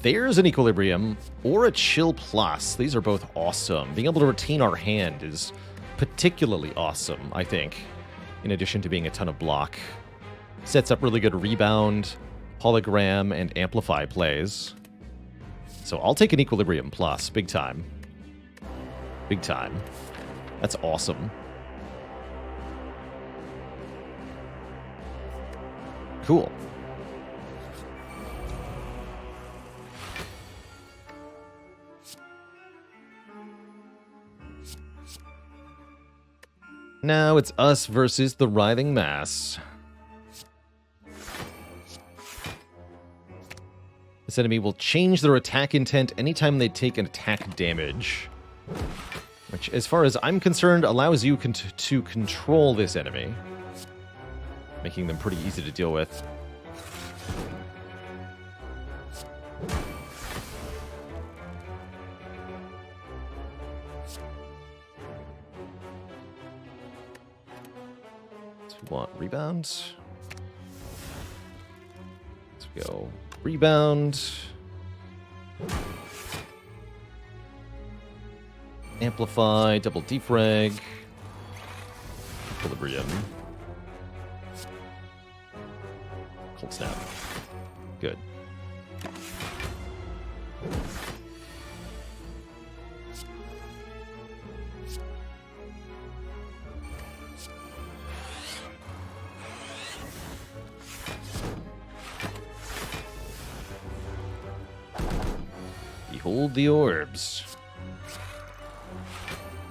There's an Equilibrium or a Chill Plus. These are both awesome. Being able to retain our hand is particularly awesome, I think, in addition to being a ton of block. Sets up really good rebound, hologram, and amplify plays. So I'll take an Equilibrium Plus, big time. Big time. That's awesome. Cool. Now it's us versus the Writhing Mass. This enemy will change their attack intent anytime they take an attack damage. Which, as far as I'm concerned, allows you to control this enemy. Making them pretty easy to deal with. Want rebound. Let's go rebound. Amplify, double defrag. Equilibrium. Cold snap. Good. Behold the orbs.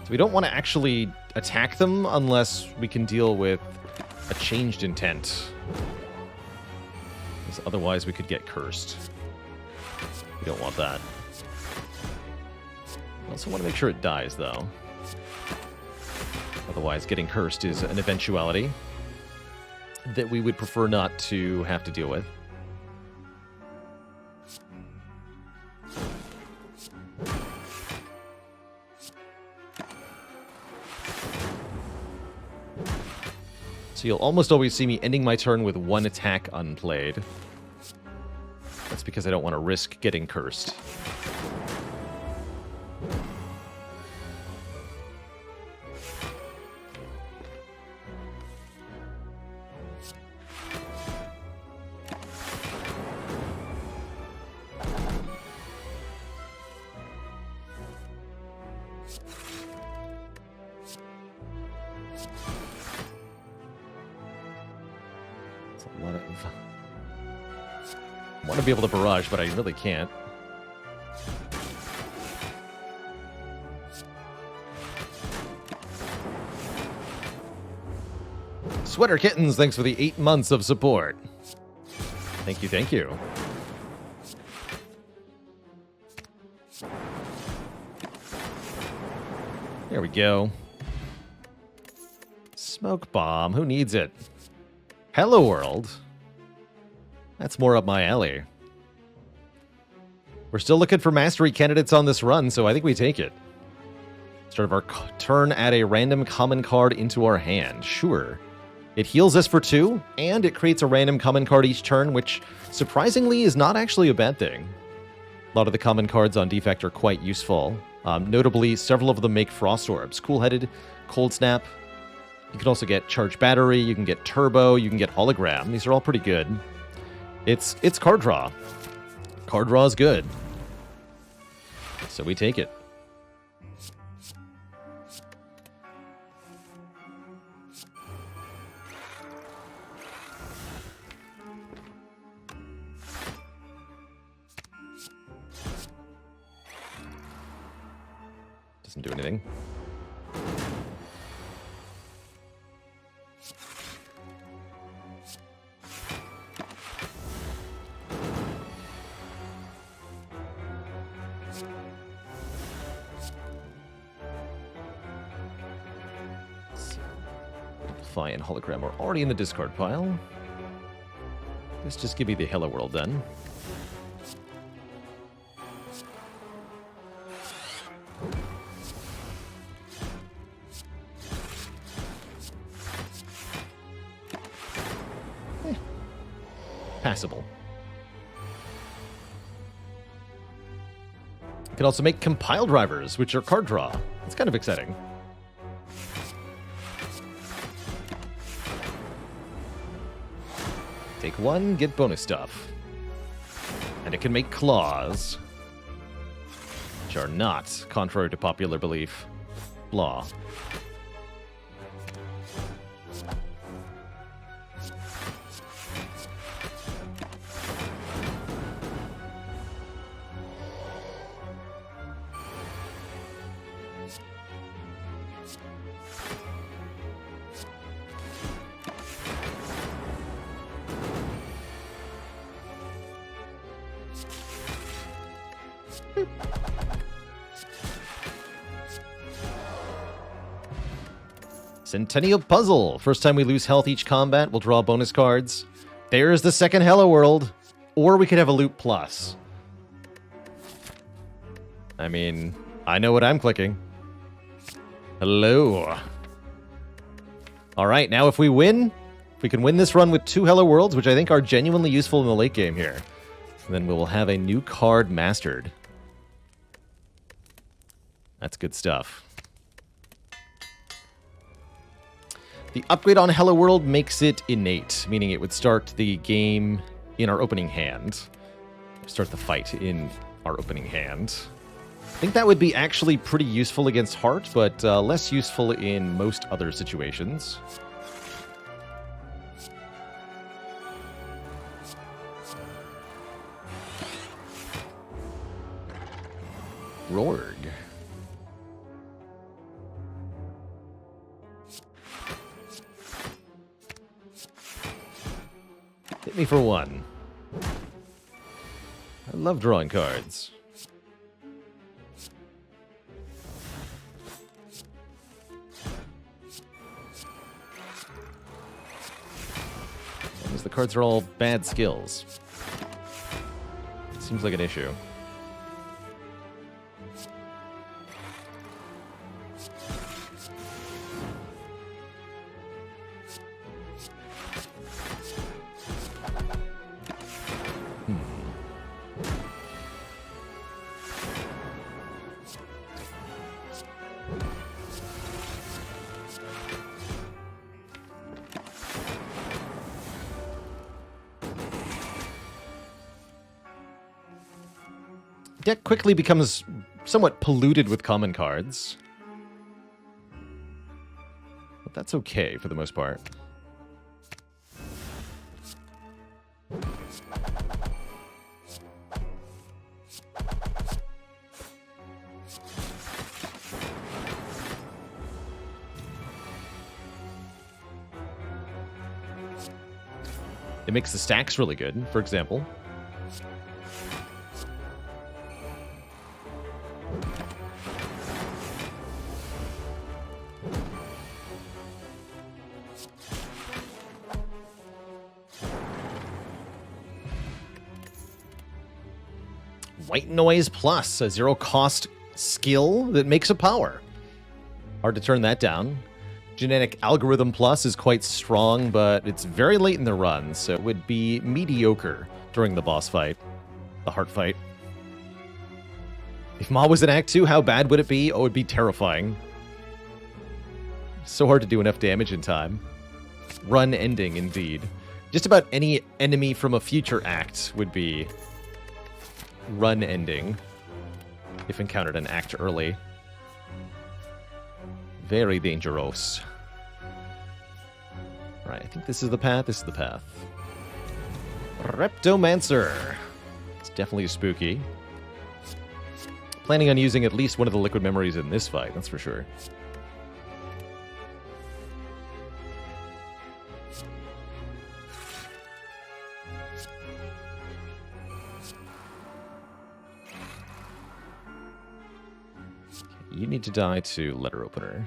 So we don't want to actually attack them unless we can deal with a changed intent. Because otherwise we could get cursed. We don't want that. I also want to make sure it dies, though. Otherwise, getting cursed is an eventuality that we would prefer not to have to deal with. So you'll almost always see me ending my turn with 1 attack unplayed. That's because I don't want to risk getting cursed. I want to be able to barrage, but I really can't. Sweater Kittens, thanks for the 8 months of support. Thank you, thank you. There we go. Smoke bomb, who needs it? Hello World. That's more up my alley. We're still looking for mastery candidates on this run, so I think we take it. Start of our turn, add a random common card into our hand. Sure. It heals us for 2, and it creates a random common card each turn, which surprisingly is not actually a bad thing. A lot of the common cards on Defect are quite useful. Notably, several of them make Frost Orbs. Cool-Headed, Cold Snap. You can also get Charged Battery, you can get Turbo, you can get Hologram. These are all pretty good. It's card draw. Card draw is good. So we take it. Doesn't do anything. Amplify and Hologram are already in the discard pile. Let's just give me the Hello World then. Passable. You can also make compile drivers, which are card draw. It's kind of exciting. Take 1, get bonus stuff. And it can make claws, which are not, contrary to popular belief, blah. Centennial Puzzle. First time we lose health each combat, we'll draw bonus cards. There's the second Hello World. Or we could have a Loot Plus. I mean, I know what I'm clicking. Hello. Alright, now if we win, if we can win this run with 2 Hello Worlds, which I think are genuinely useful in the late game here, then we will have a new card mastered. That's good stuff. The upgrade on Hello World makes it innate, meaning it would start the game in our opening hand. Start the fight in our opening hand. I think that would be actually pretty useful against Heart, but less useful in most other situations. Rorg. Hit me for 1. I love drawing cards. Because the cards are all bad skills. Seems like an issue. Deck quickly becomes somewhat polluted with common cards. But that's okay for the most part. It makes the stacks really good, for example. White Noise Plus, a zero-cost skill that makes a power. Hard to turn that down. Genetic Algorithm Plus is quite strong, but it's very late in the run, so it would be mediocre during the boss fight, the heart fight. If Ma was in Act 2, how bad would it be? Oh, it would be terrifying. So hard to do enough damage in time. Run ending, indeed. Just about any enemy from a future act would be run ending if encountered an act early. Very dangerous. Right, I think this is the path. This is the path. Reptomancer. It's definitely spooky. Planning on using at least one of the liquid memories in this fight, that's for sure. You need to die to letter opener.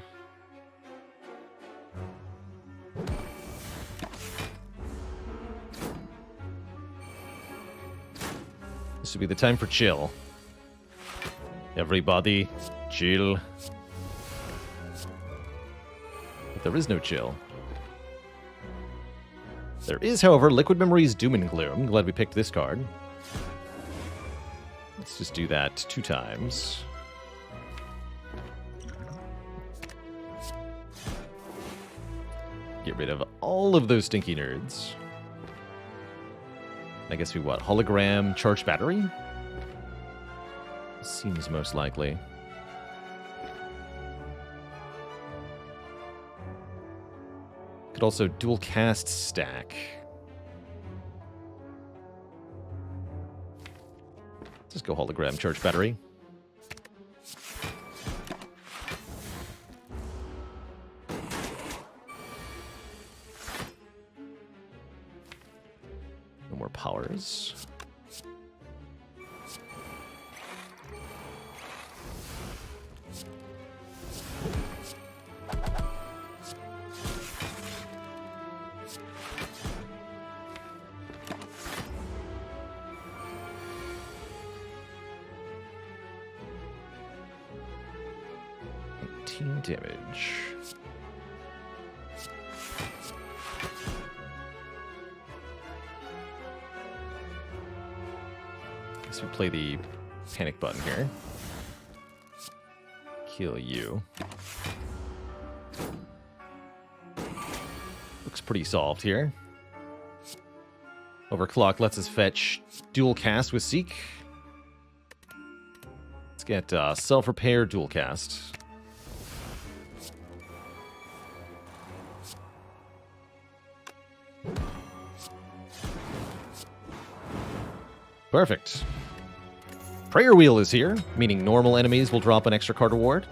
This would be the time for chill. Everybody, chill. But there is no chill. There is, however, Liquid Memories Doom and Gloom. Glad we picked this card. Let's just do that 2 times. Get rid of all of those stinky nerds. I guess we what? Hologram charged battery? Seems most likely. Could also dual cast stack. Let's just go hologram charged battery. More powers. Damage. Guess we play the panic button here. Kill you. Looks pretty solved here. Overclock lets us fetch dual cast with Seek. Let's get self-repair dual cast. Perfect. Prayer Wheel is here, meaning normal enemies will drop an extra card reward.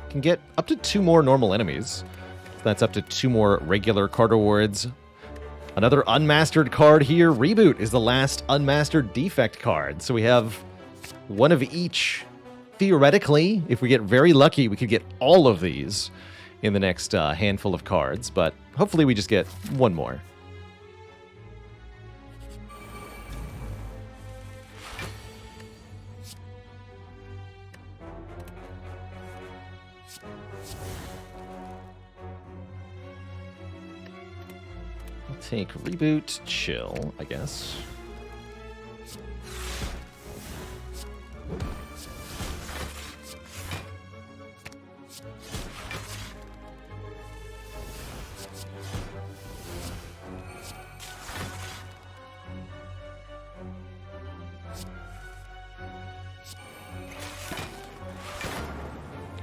Can get up to 2 more normal enemies. That's up to 2 more regular card rewards. Another unmastered card here. Reboot is the last unmastered Defect card. So we have one of each. Theoretically, if we get very lucky, we could get all of these in the next handful of cards. But hopefully we just get one more. Take reboot, chill, I guess.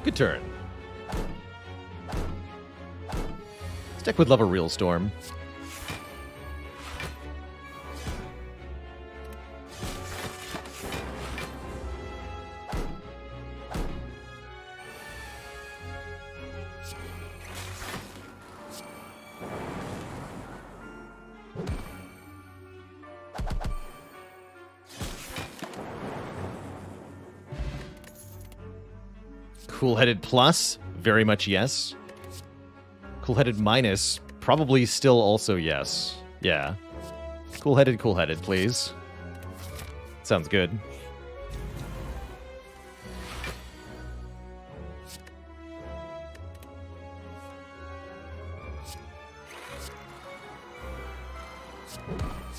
Good turn. Stick with Love a Real Storm. Cool-headed plus, very much yes. Cool-headed minus, probably still also yes. Yeah. Cool-headed, please. Sounds good.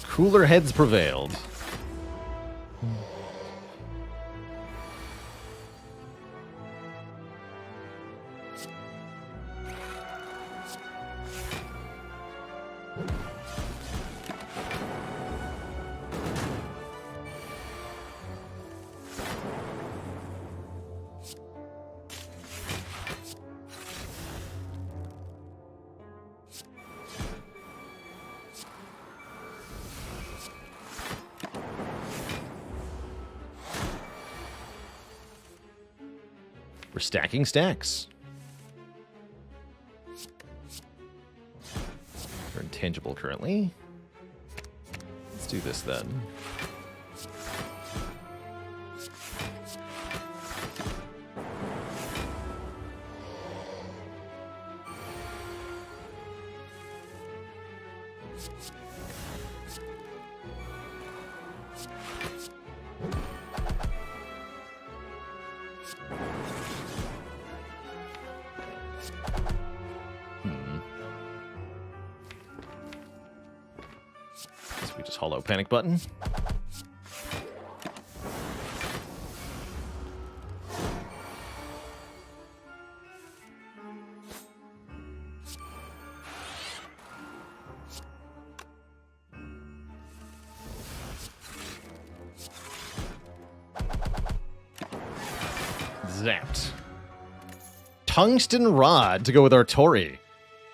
Cooler heads prevailed. We're stacking stacks. We're intangible currently. Let's do this then. Hollow panic button. Zapped. Tungsten Rod to go with our Tori.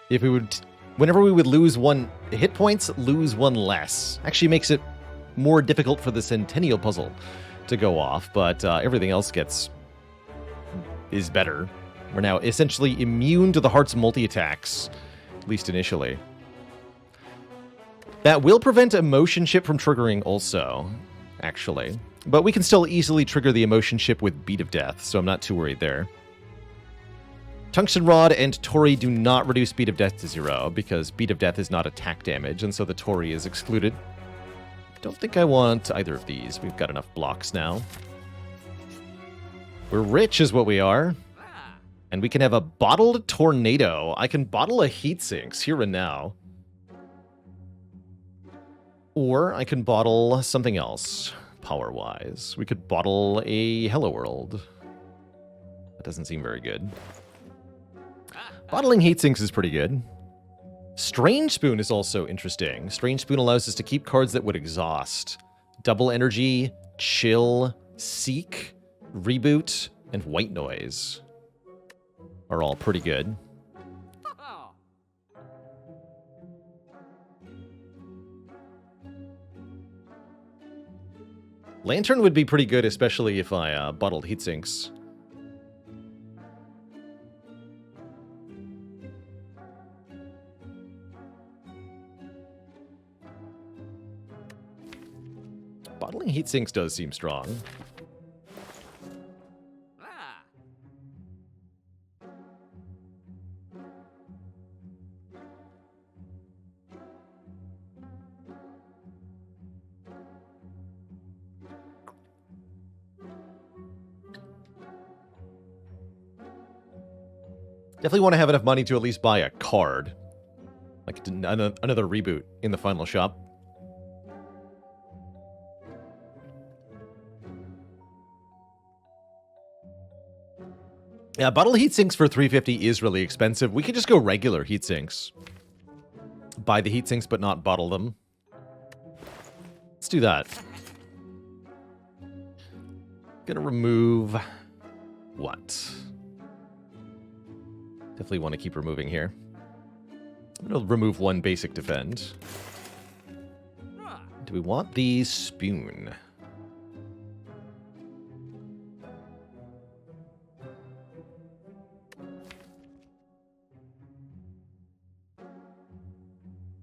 If we would... Whenever we would lose one hit points, lose one less. Actually makes it more difficult for the Centennial puzzle to go off, but everything else is better. We're now essentially immune to the Heart's multi-attacks, at least initially. That will prevent Emotion Ship from triggering also, actually. But we can still easily trigger the Emotion Ship with Beat of Death, so I'm not too worried there. Tungsten Rod and Tori do not reduce Beat of Death to 0, because Beat of Death is not attack damage, and so the Tori is excluded. Don't think I want either of these. We've got enough blocks now. We're rich is what we are. And we can have a bottled tornado. I can bottle a heatsinks here and now. Or I can bottle something else, power-wise. We could bottle a Hello World. That doesn't seem very good. Bottling heatsinks is pretty good. Strange Spoon is also interesting. Strange Spoon allows us to keep cards that would exhaust. Double Energy, Chill, Seek, Reboot, and White Noise are all pretty good. Lantern would be pretty good, especially if I bottled heatsinks. Bottling heatsinks does seem strong. Definitely want to have enough money to at least buy a card. Like another reboot in the final shop. Yeah, bottle heatsinks for $350 is really expensive. We could just go regular heatsinks. Buy the heatsinks but not bottle them. Let's do that. Gonna remove what? Definitely want to keep removing here. I'm gonna remove one basic defend. Do we want the spoon?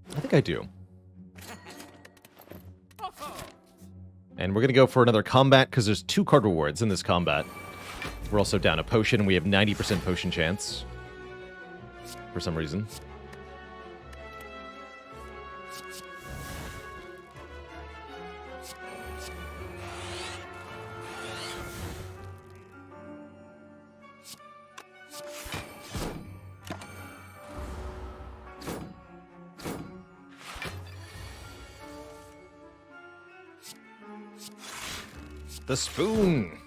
I think I do. And we're going to go for another combat, because there's 2 card rewards in this combat. We're also down a potion. We have 90% potion chance. For some reason. The spoon.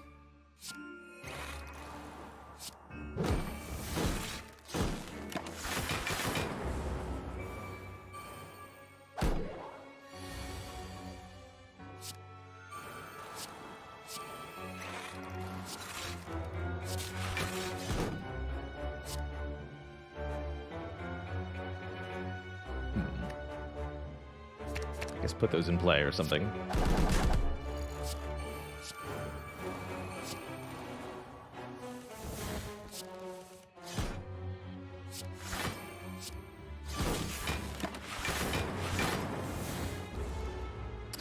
I guess put those in play or something.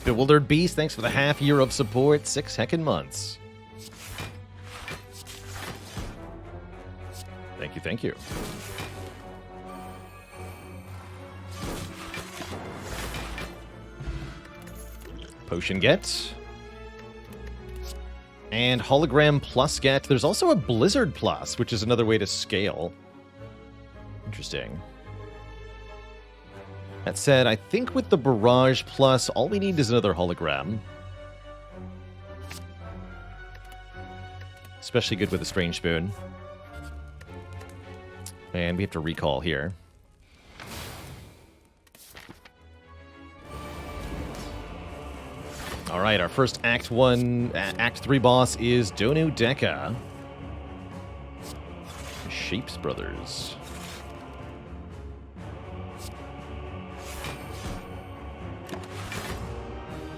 Bewildered Beast, thanks for the half year of support. 6 heckin' months. Thank you, thank you. Potion get. And hologram plus get. There's also a blizzard plus, which is another way to scale. Interesting. That said, I think with the barrage plus, all we need is another hologram. Especially good with a strange spoon. And we have to recall here. Alright, our first Act 3 boss is Donu Deca. Shapes Brothers.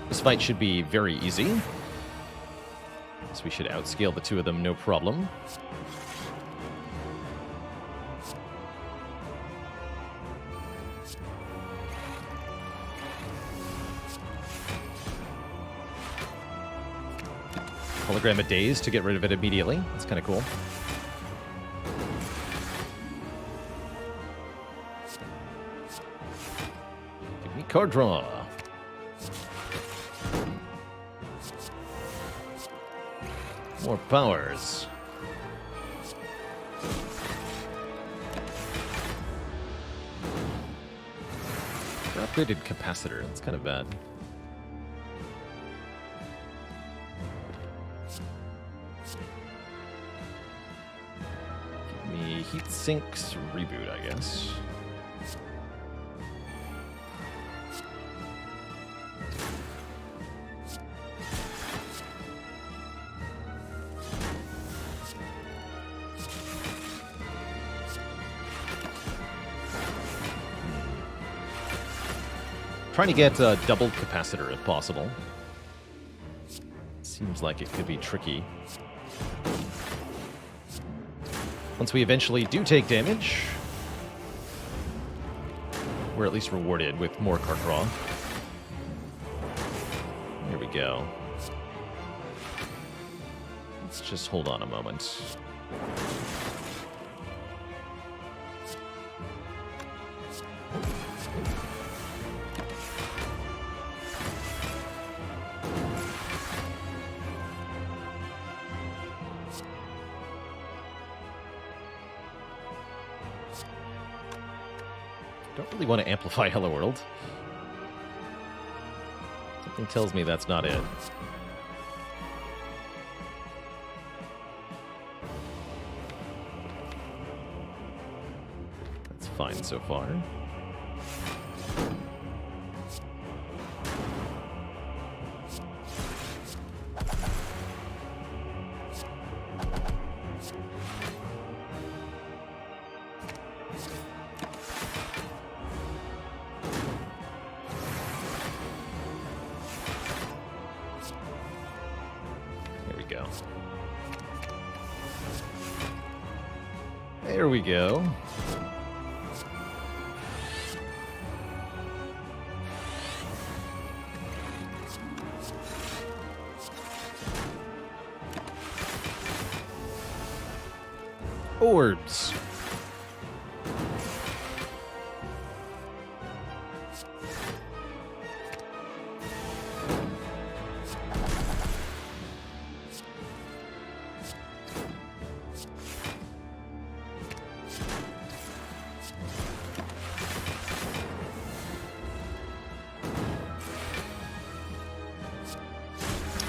This fight should be very easy. So we should outscale the two of them, no problem. Hologram a daze to get rid of it immediately. That's kind of cool. Give me card draw. More powers. Upgraded capacitor. That's kind of bad. Give me heat sinks reboot, I guess. Trying to get a doubled capacitor if possible. Seems like it could be tricky. Once we eventually do take damage, we're at least rewarded with more card draw. Here we go. Let's just hold on a moment. Don't really want to amplify Hello World. Something tells me that's not it. That's fine so far. There we go. Orbs.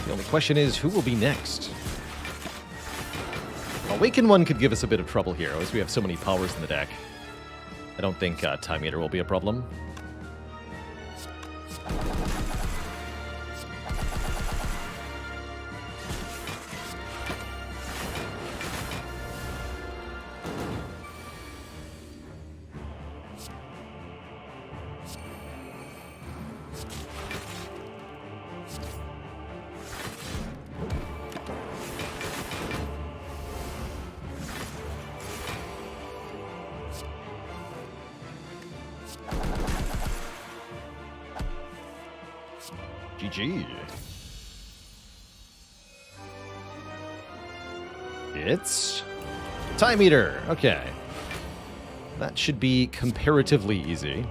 The only question is, who will be next? Awaken one could give us a bit of trouble here, as we have so many powers in the deck. I don't think Time Eater will be a problem. GG. It's Time Eater. Okay. That should be comparatively easy.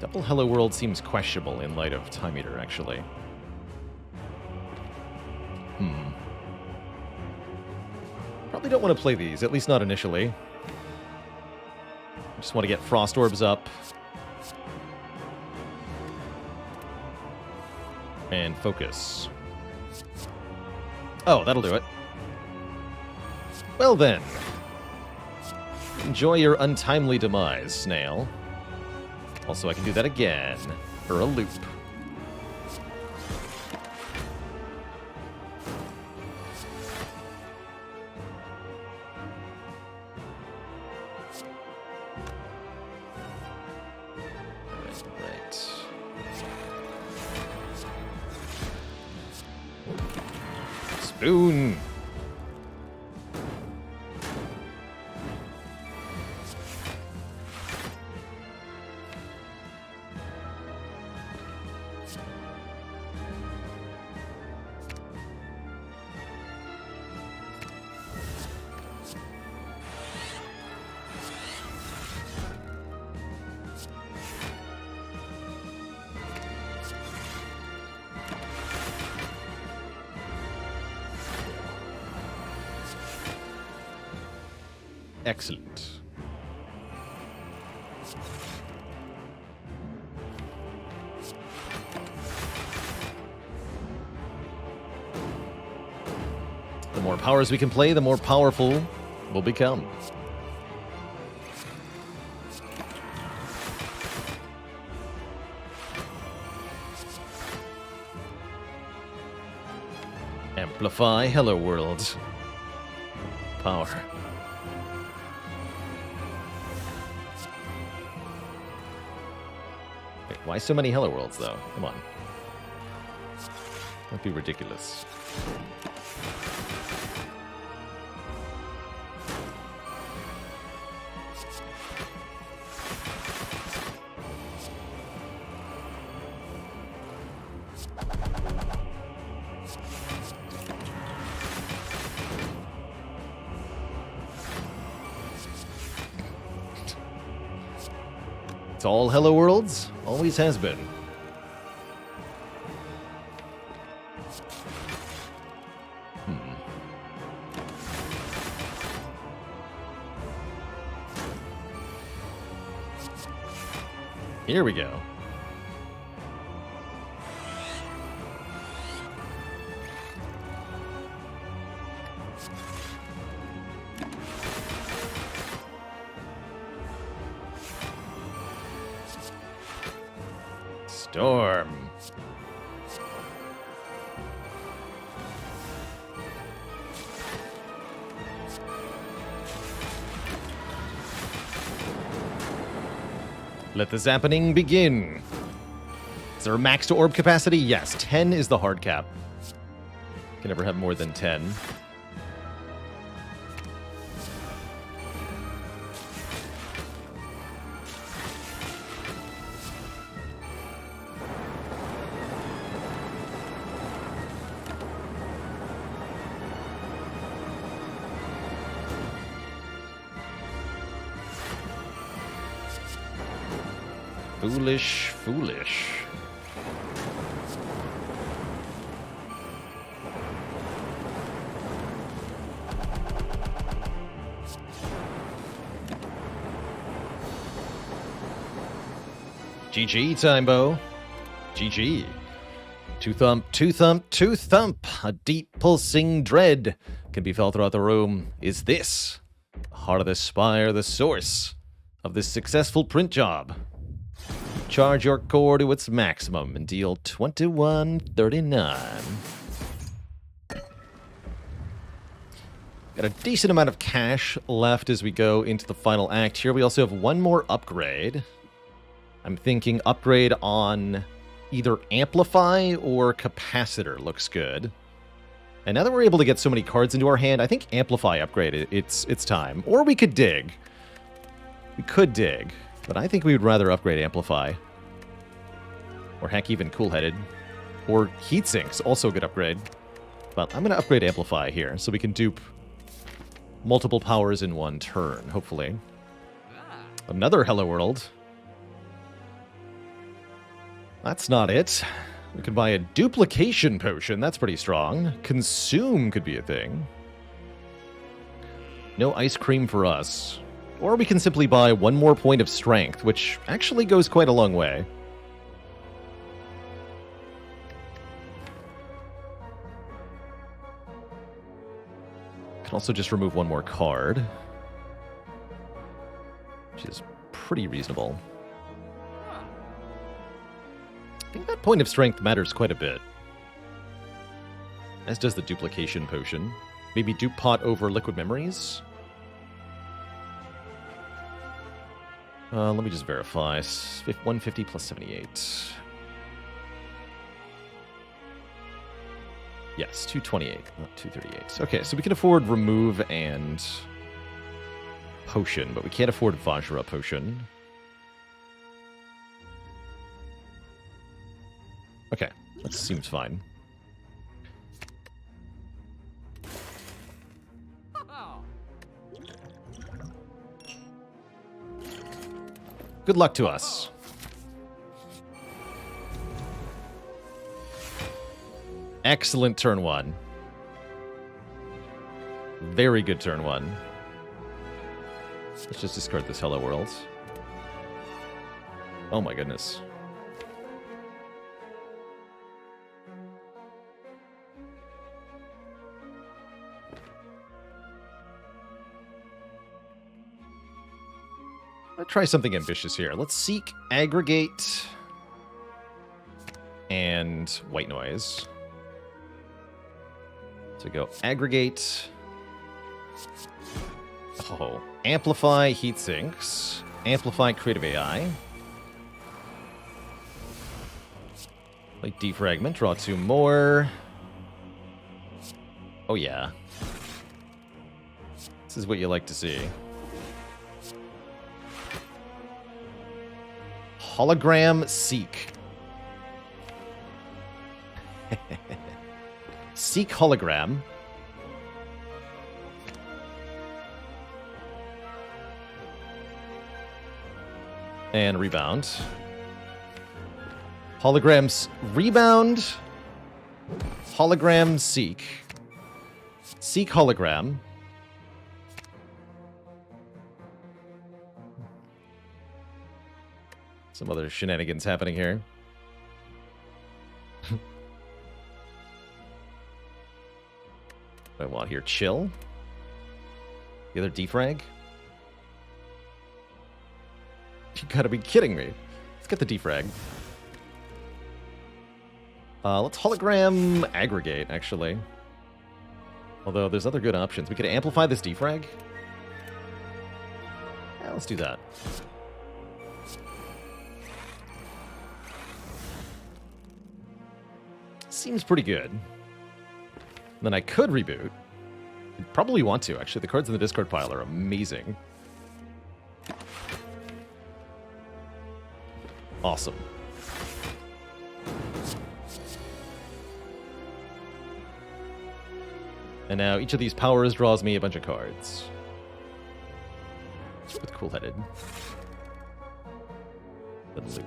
Double Hello World seems questionable in light of Time Eater, actually. Probably don't want to play these, at least not initially. Just want to get Frost Orbs up. And focus. Oh, that'll do it. Well then. Enjoy your untimely demise, Snail. Also, I can do that again. For a loop. Spoon. Excellent. The more powers we can play, the more powerful we'll become. Amplify Hello World. Power. Wait, why so many Hello Worlds, though? Come on. That'd be ridiculous. It's all Hello Worlds, always has been. Here we go. Storm. Let the zappening begin. Is there a max to orb capacity? Yes, 10 is the hard cap. Can never have more than 10. Foolish, foolish. GG, Timebo. GG. Two thump, two thump, two thump. A deep pulsing dread can be felt throughout the room. Is this Heart of the Spire the source of this successful print job? Charge your core to its maximum and deal 2139. Got a decent amount of cash left as we go into the final act here. We also have one more upgrade. I'm thinking upgrade on either Amplify or Capacitor looks good. And now that we're able to get so many cards into our hand, I think Amplify upgrade, it's time. Or we could dig. We could dig, but I think we would rather upgrade Amplify. Or heck, even Cool-Headed. Or Heatsinks, also a good upgrade. But I'm going to upgrade Amplify here, so we can dupe multiple powers in one turn, hopefully. Another Hello World. That's not it. We could buy a duplication potion. That's pretty strong. Consume could be a thing. No ice cream for us. Or we can simply buy one more point of strength, which actually goes quite a long way. Can also just remove one more card, which is pretty reasonable. I think that point of strength matters quite a bit. As does the duplication potion. Maybe dupe pot over liquid memories? Let me just verify. 150 plus 78. Yes, 228, not 238. Okay, so we can afford remove and potion, but we can't afford Vajra potion. Okay, that seems fine. Good luck to us. Excellent turn one. Very good turn one. Let's just discard this Hello World. Oh my goodness. Let's try something ambitious here. Let's seek aggregate and white noise. So go aggregate. Oh, amplify heat sinks. Amplify creative AI. Like defragment, draw two more. Oh yeah. This is what you like to see. Hologram Seek. Seek Hologram. And Rebound. Holograms Rebound. Hologram Seek. Seek Hologram. Some other shenanigans happening here. What do I want here? Chill? The other defrag? You gotta be kidding me. Let's get the defrag. Let's hologram aggregate, actually. Although there's other good options. We could amplify this defrag. Yeah, let's do that. Seems pretty good. Then I could reboot. I'd probably want to, actually. The cards in the discard pile are amazing. Awesome. And now each of these powers draws me a bunch of cards. With Cool-Headed. The loop.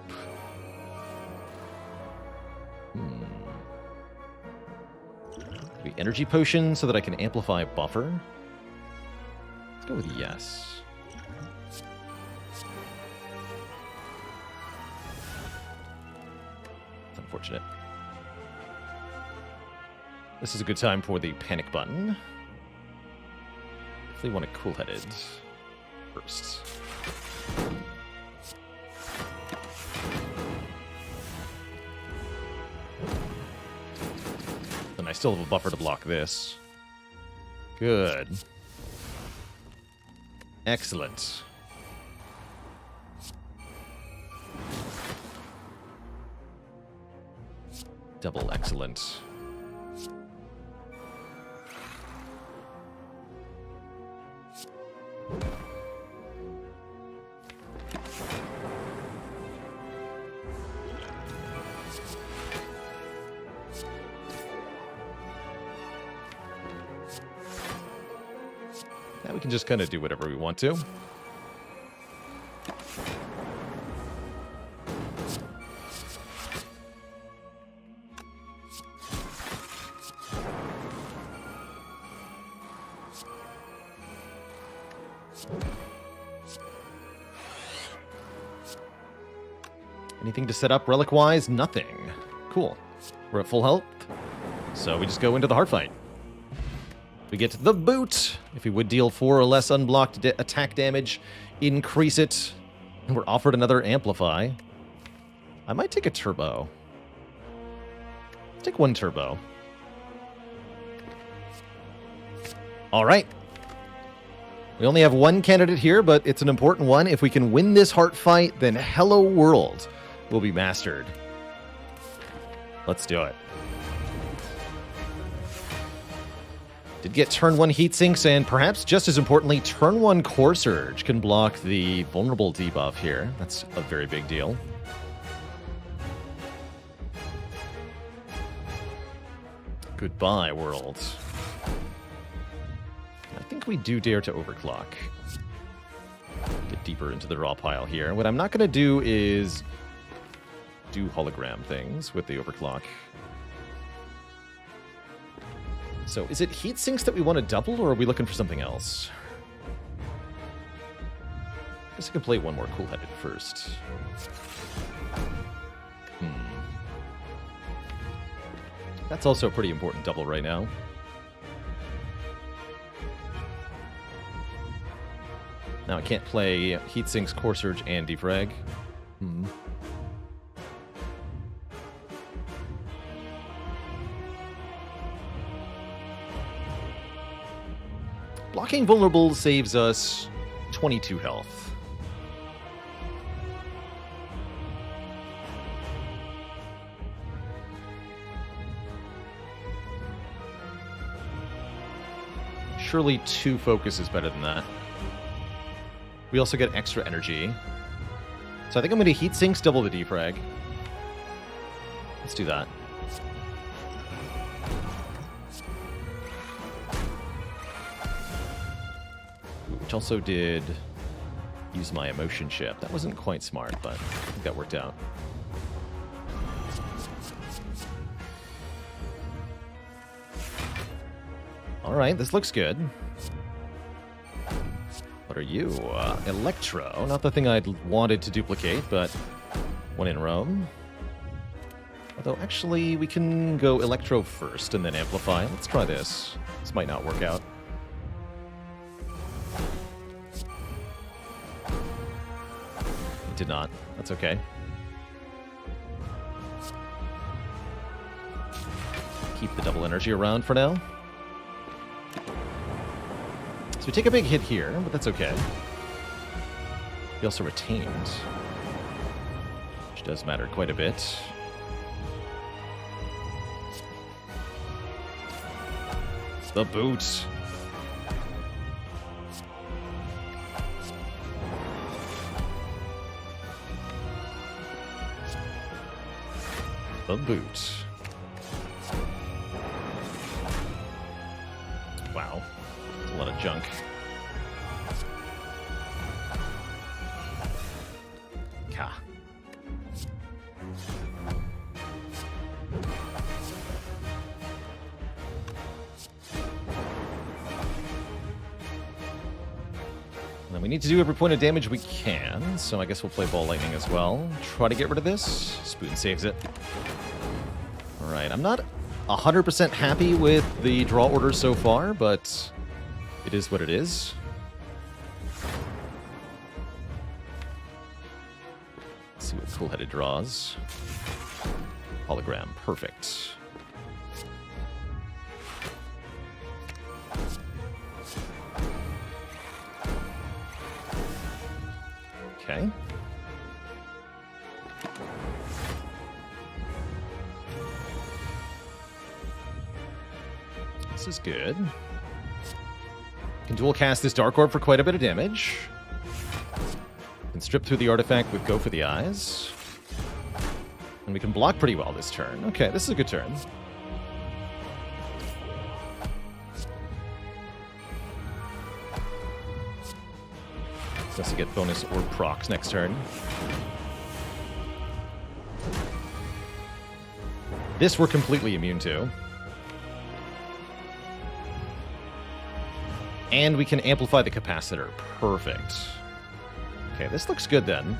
Maybe energy potion so that I can amplify buffer. Let's go with yes. It's unfortunate. This is a good time for the panic button. If they want a cool-headed first. And I still have a buffer to block this. Good. Excellent. Double excellent. Now we can just kind of do whatever we want to. Anything to set up relic-wise? Nothing. Cool. We're at full health, so we just go into the hard fight. We get the boot. If we would deal 4 or less unblocked attack damage, increase it. And we're offered another amplify. I might take a turbo. Let's take 1 turbo. All right. We only have 1 candidate here, but it's an important one. If we can win this heart fight, then Hello World will be mastered. Let's do it. Did get turn 1 heat sinks, and perhaps just as importantly, turn 1 core surge can block the vulnerable debuff here. That's a very big deal. Goodbye, world. I think we do dare to overclock. Get deeper into the raw pile here. What I'm not going to do is do hologram things with the overclock. So is it heat sinks that we want to double, or are we looking for something else? I guess I can play 1 more cool-headed first. That's also a pretty important double right now. Now I can't play heat sinks, core surge, and defrag. Blocking vulnerable saves us 22 health. Surely 2 focus is better than that. We also get extra energy. So I think I'm going to heat sinks, double the defrag. Let's do that. Which also did use my emotion chip. That wasn't quite smart, but I think that worked out. All right, this looks good. What are you? Electro. Not the thing I'd wanted to duplicate, but 1 in Rome. Although, actually, we can go Electro first and then Amplify. Let's try this. This might not work out. It did not. That's okay. Keep the double energy around for now. So we take a big hit here, but that's okay. We also retained, which does matter quite a bit. The boot. The boot. Wow. That's a lot of junk. Ka. And we need to do every point of damage we can, so I guess we'll play Ball Lightning as well. Try to get rid of this. Spoon saves it. Alright, I'm not 100% happy with the draw order so far, but it is what it is. Let's see what Cool-Headed draws. Hologram, perfect. Okay. This is good. Can dual cast this Dark Orb for quite a bit of damage. Can strip through the artifact with Go for the Eyes. And we can block pretty well this turn. Okay, this is a good turn. Let's also get bonus orb procs next turn. This we're completely immune to. And we can amplify the capacitor. Perfect. Okay, this looks good then.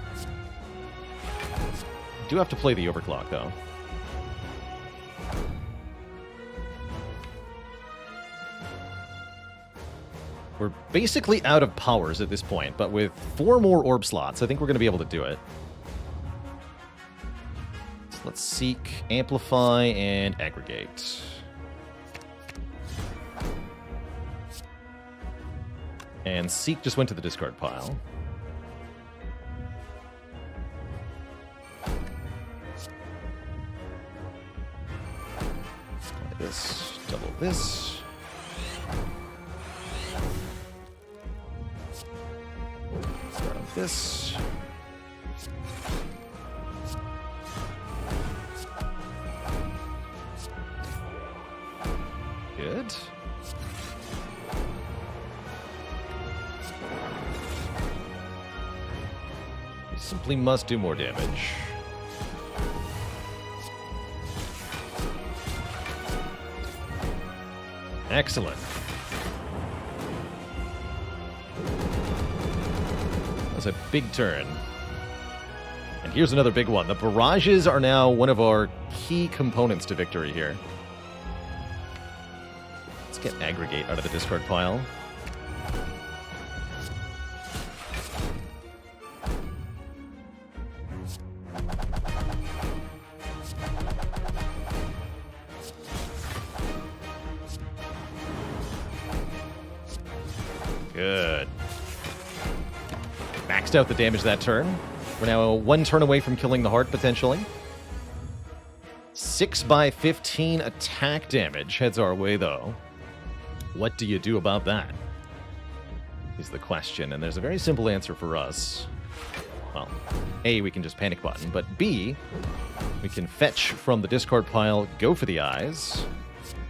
Do have to play the overclock though. We're basically out of powers at this point, but with 4 more orb slots, I think we're going to be able to do it. So let's seek, amplify, and aggregate. And seek just went to the discard pile. Apply this, double this. This. Good. We simply must do more damage. Excellent. A big turn. And here's another big one. The barrages are now one of our key components to victory here. Let's get aggregate out of the discard pile. Good. Maxed out the damage that turn. We're now 1 turn away from killing the heart, potentially. 6/15 attack damage heads our way, though. What do you do about that? Is the question, and there's a very simple answer for us. Well, A, we can just panic button, but B, we can fetch from the discard pile, Go for the Eyes,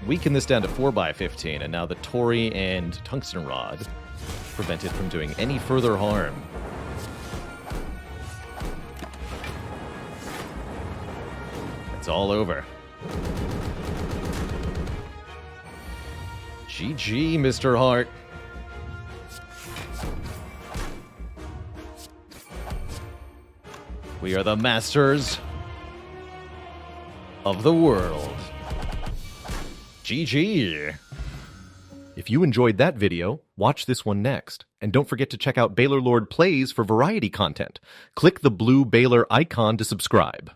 weaken this down to 4/15, and now the Torii and Tungsten Rod prevent it from doing any further harm. It's all over. GG, Mr. Hart. We are the masters of the world. GG. If you enjoyed that video, watch this one next. And don't forget to check out Baalorlord Plays for variety content. Click the blue Baalor icon to subscribe.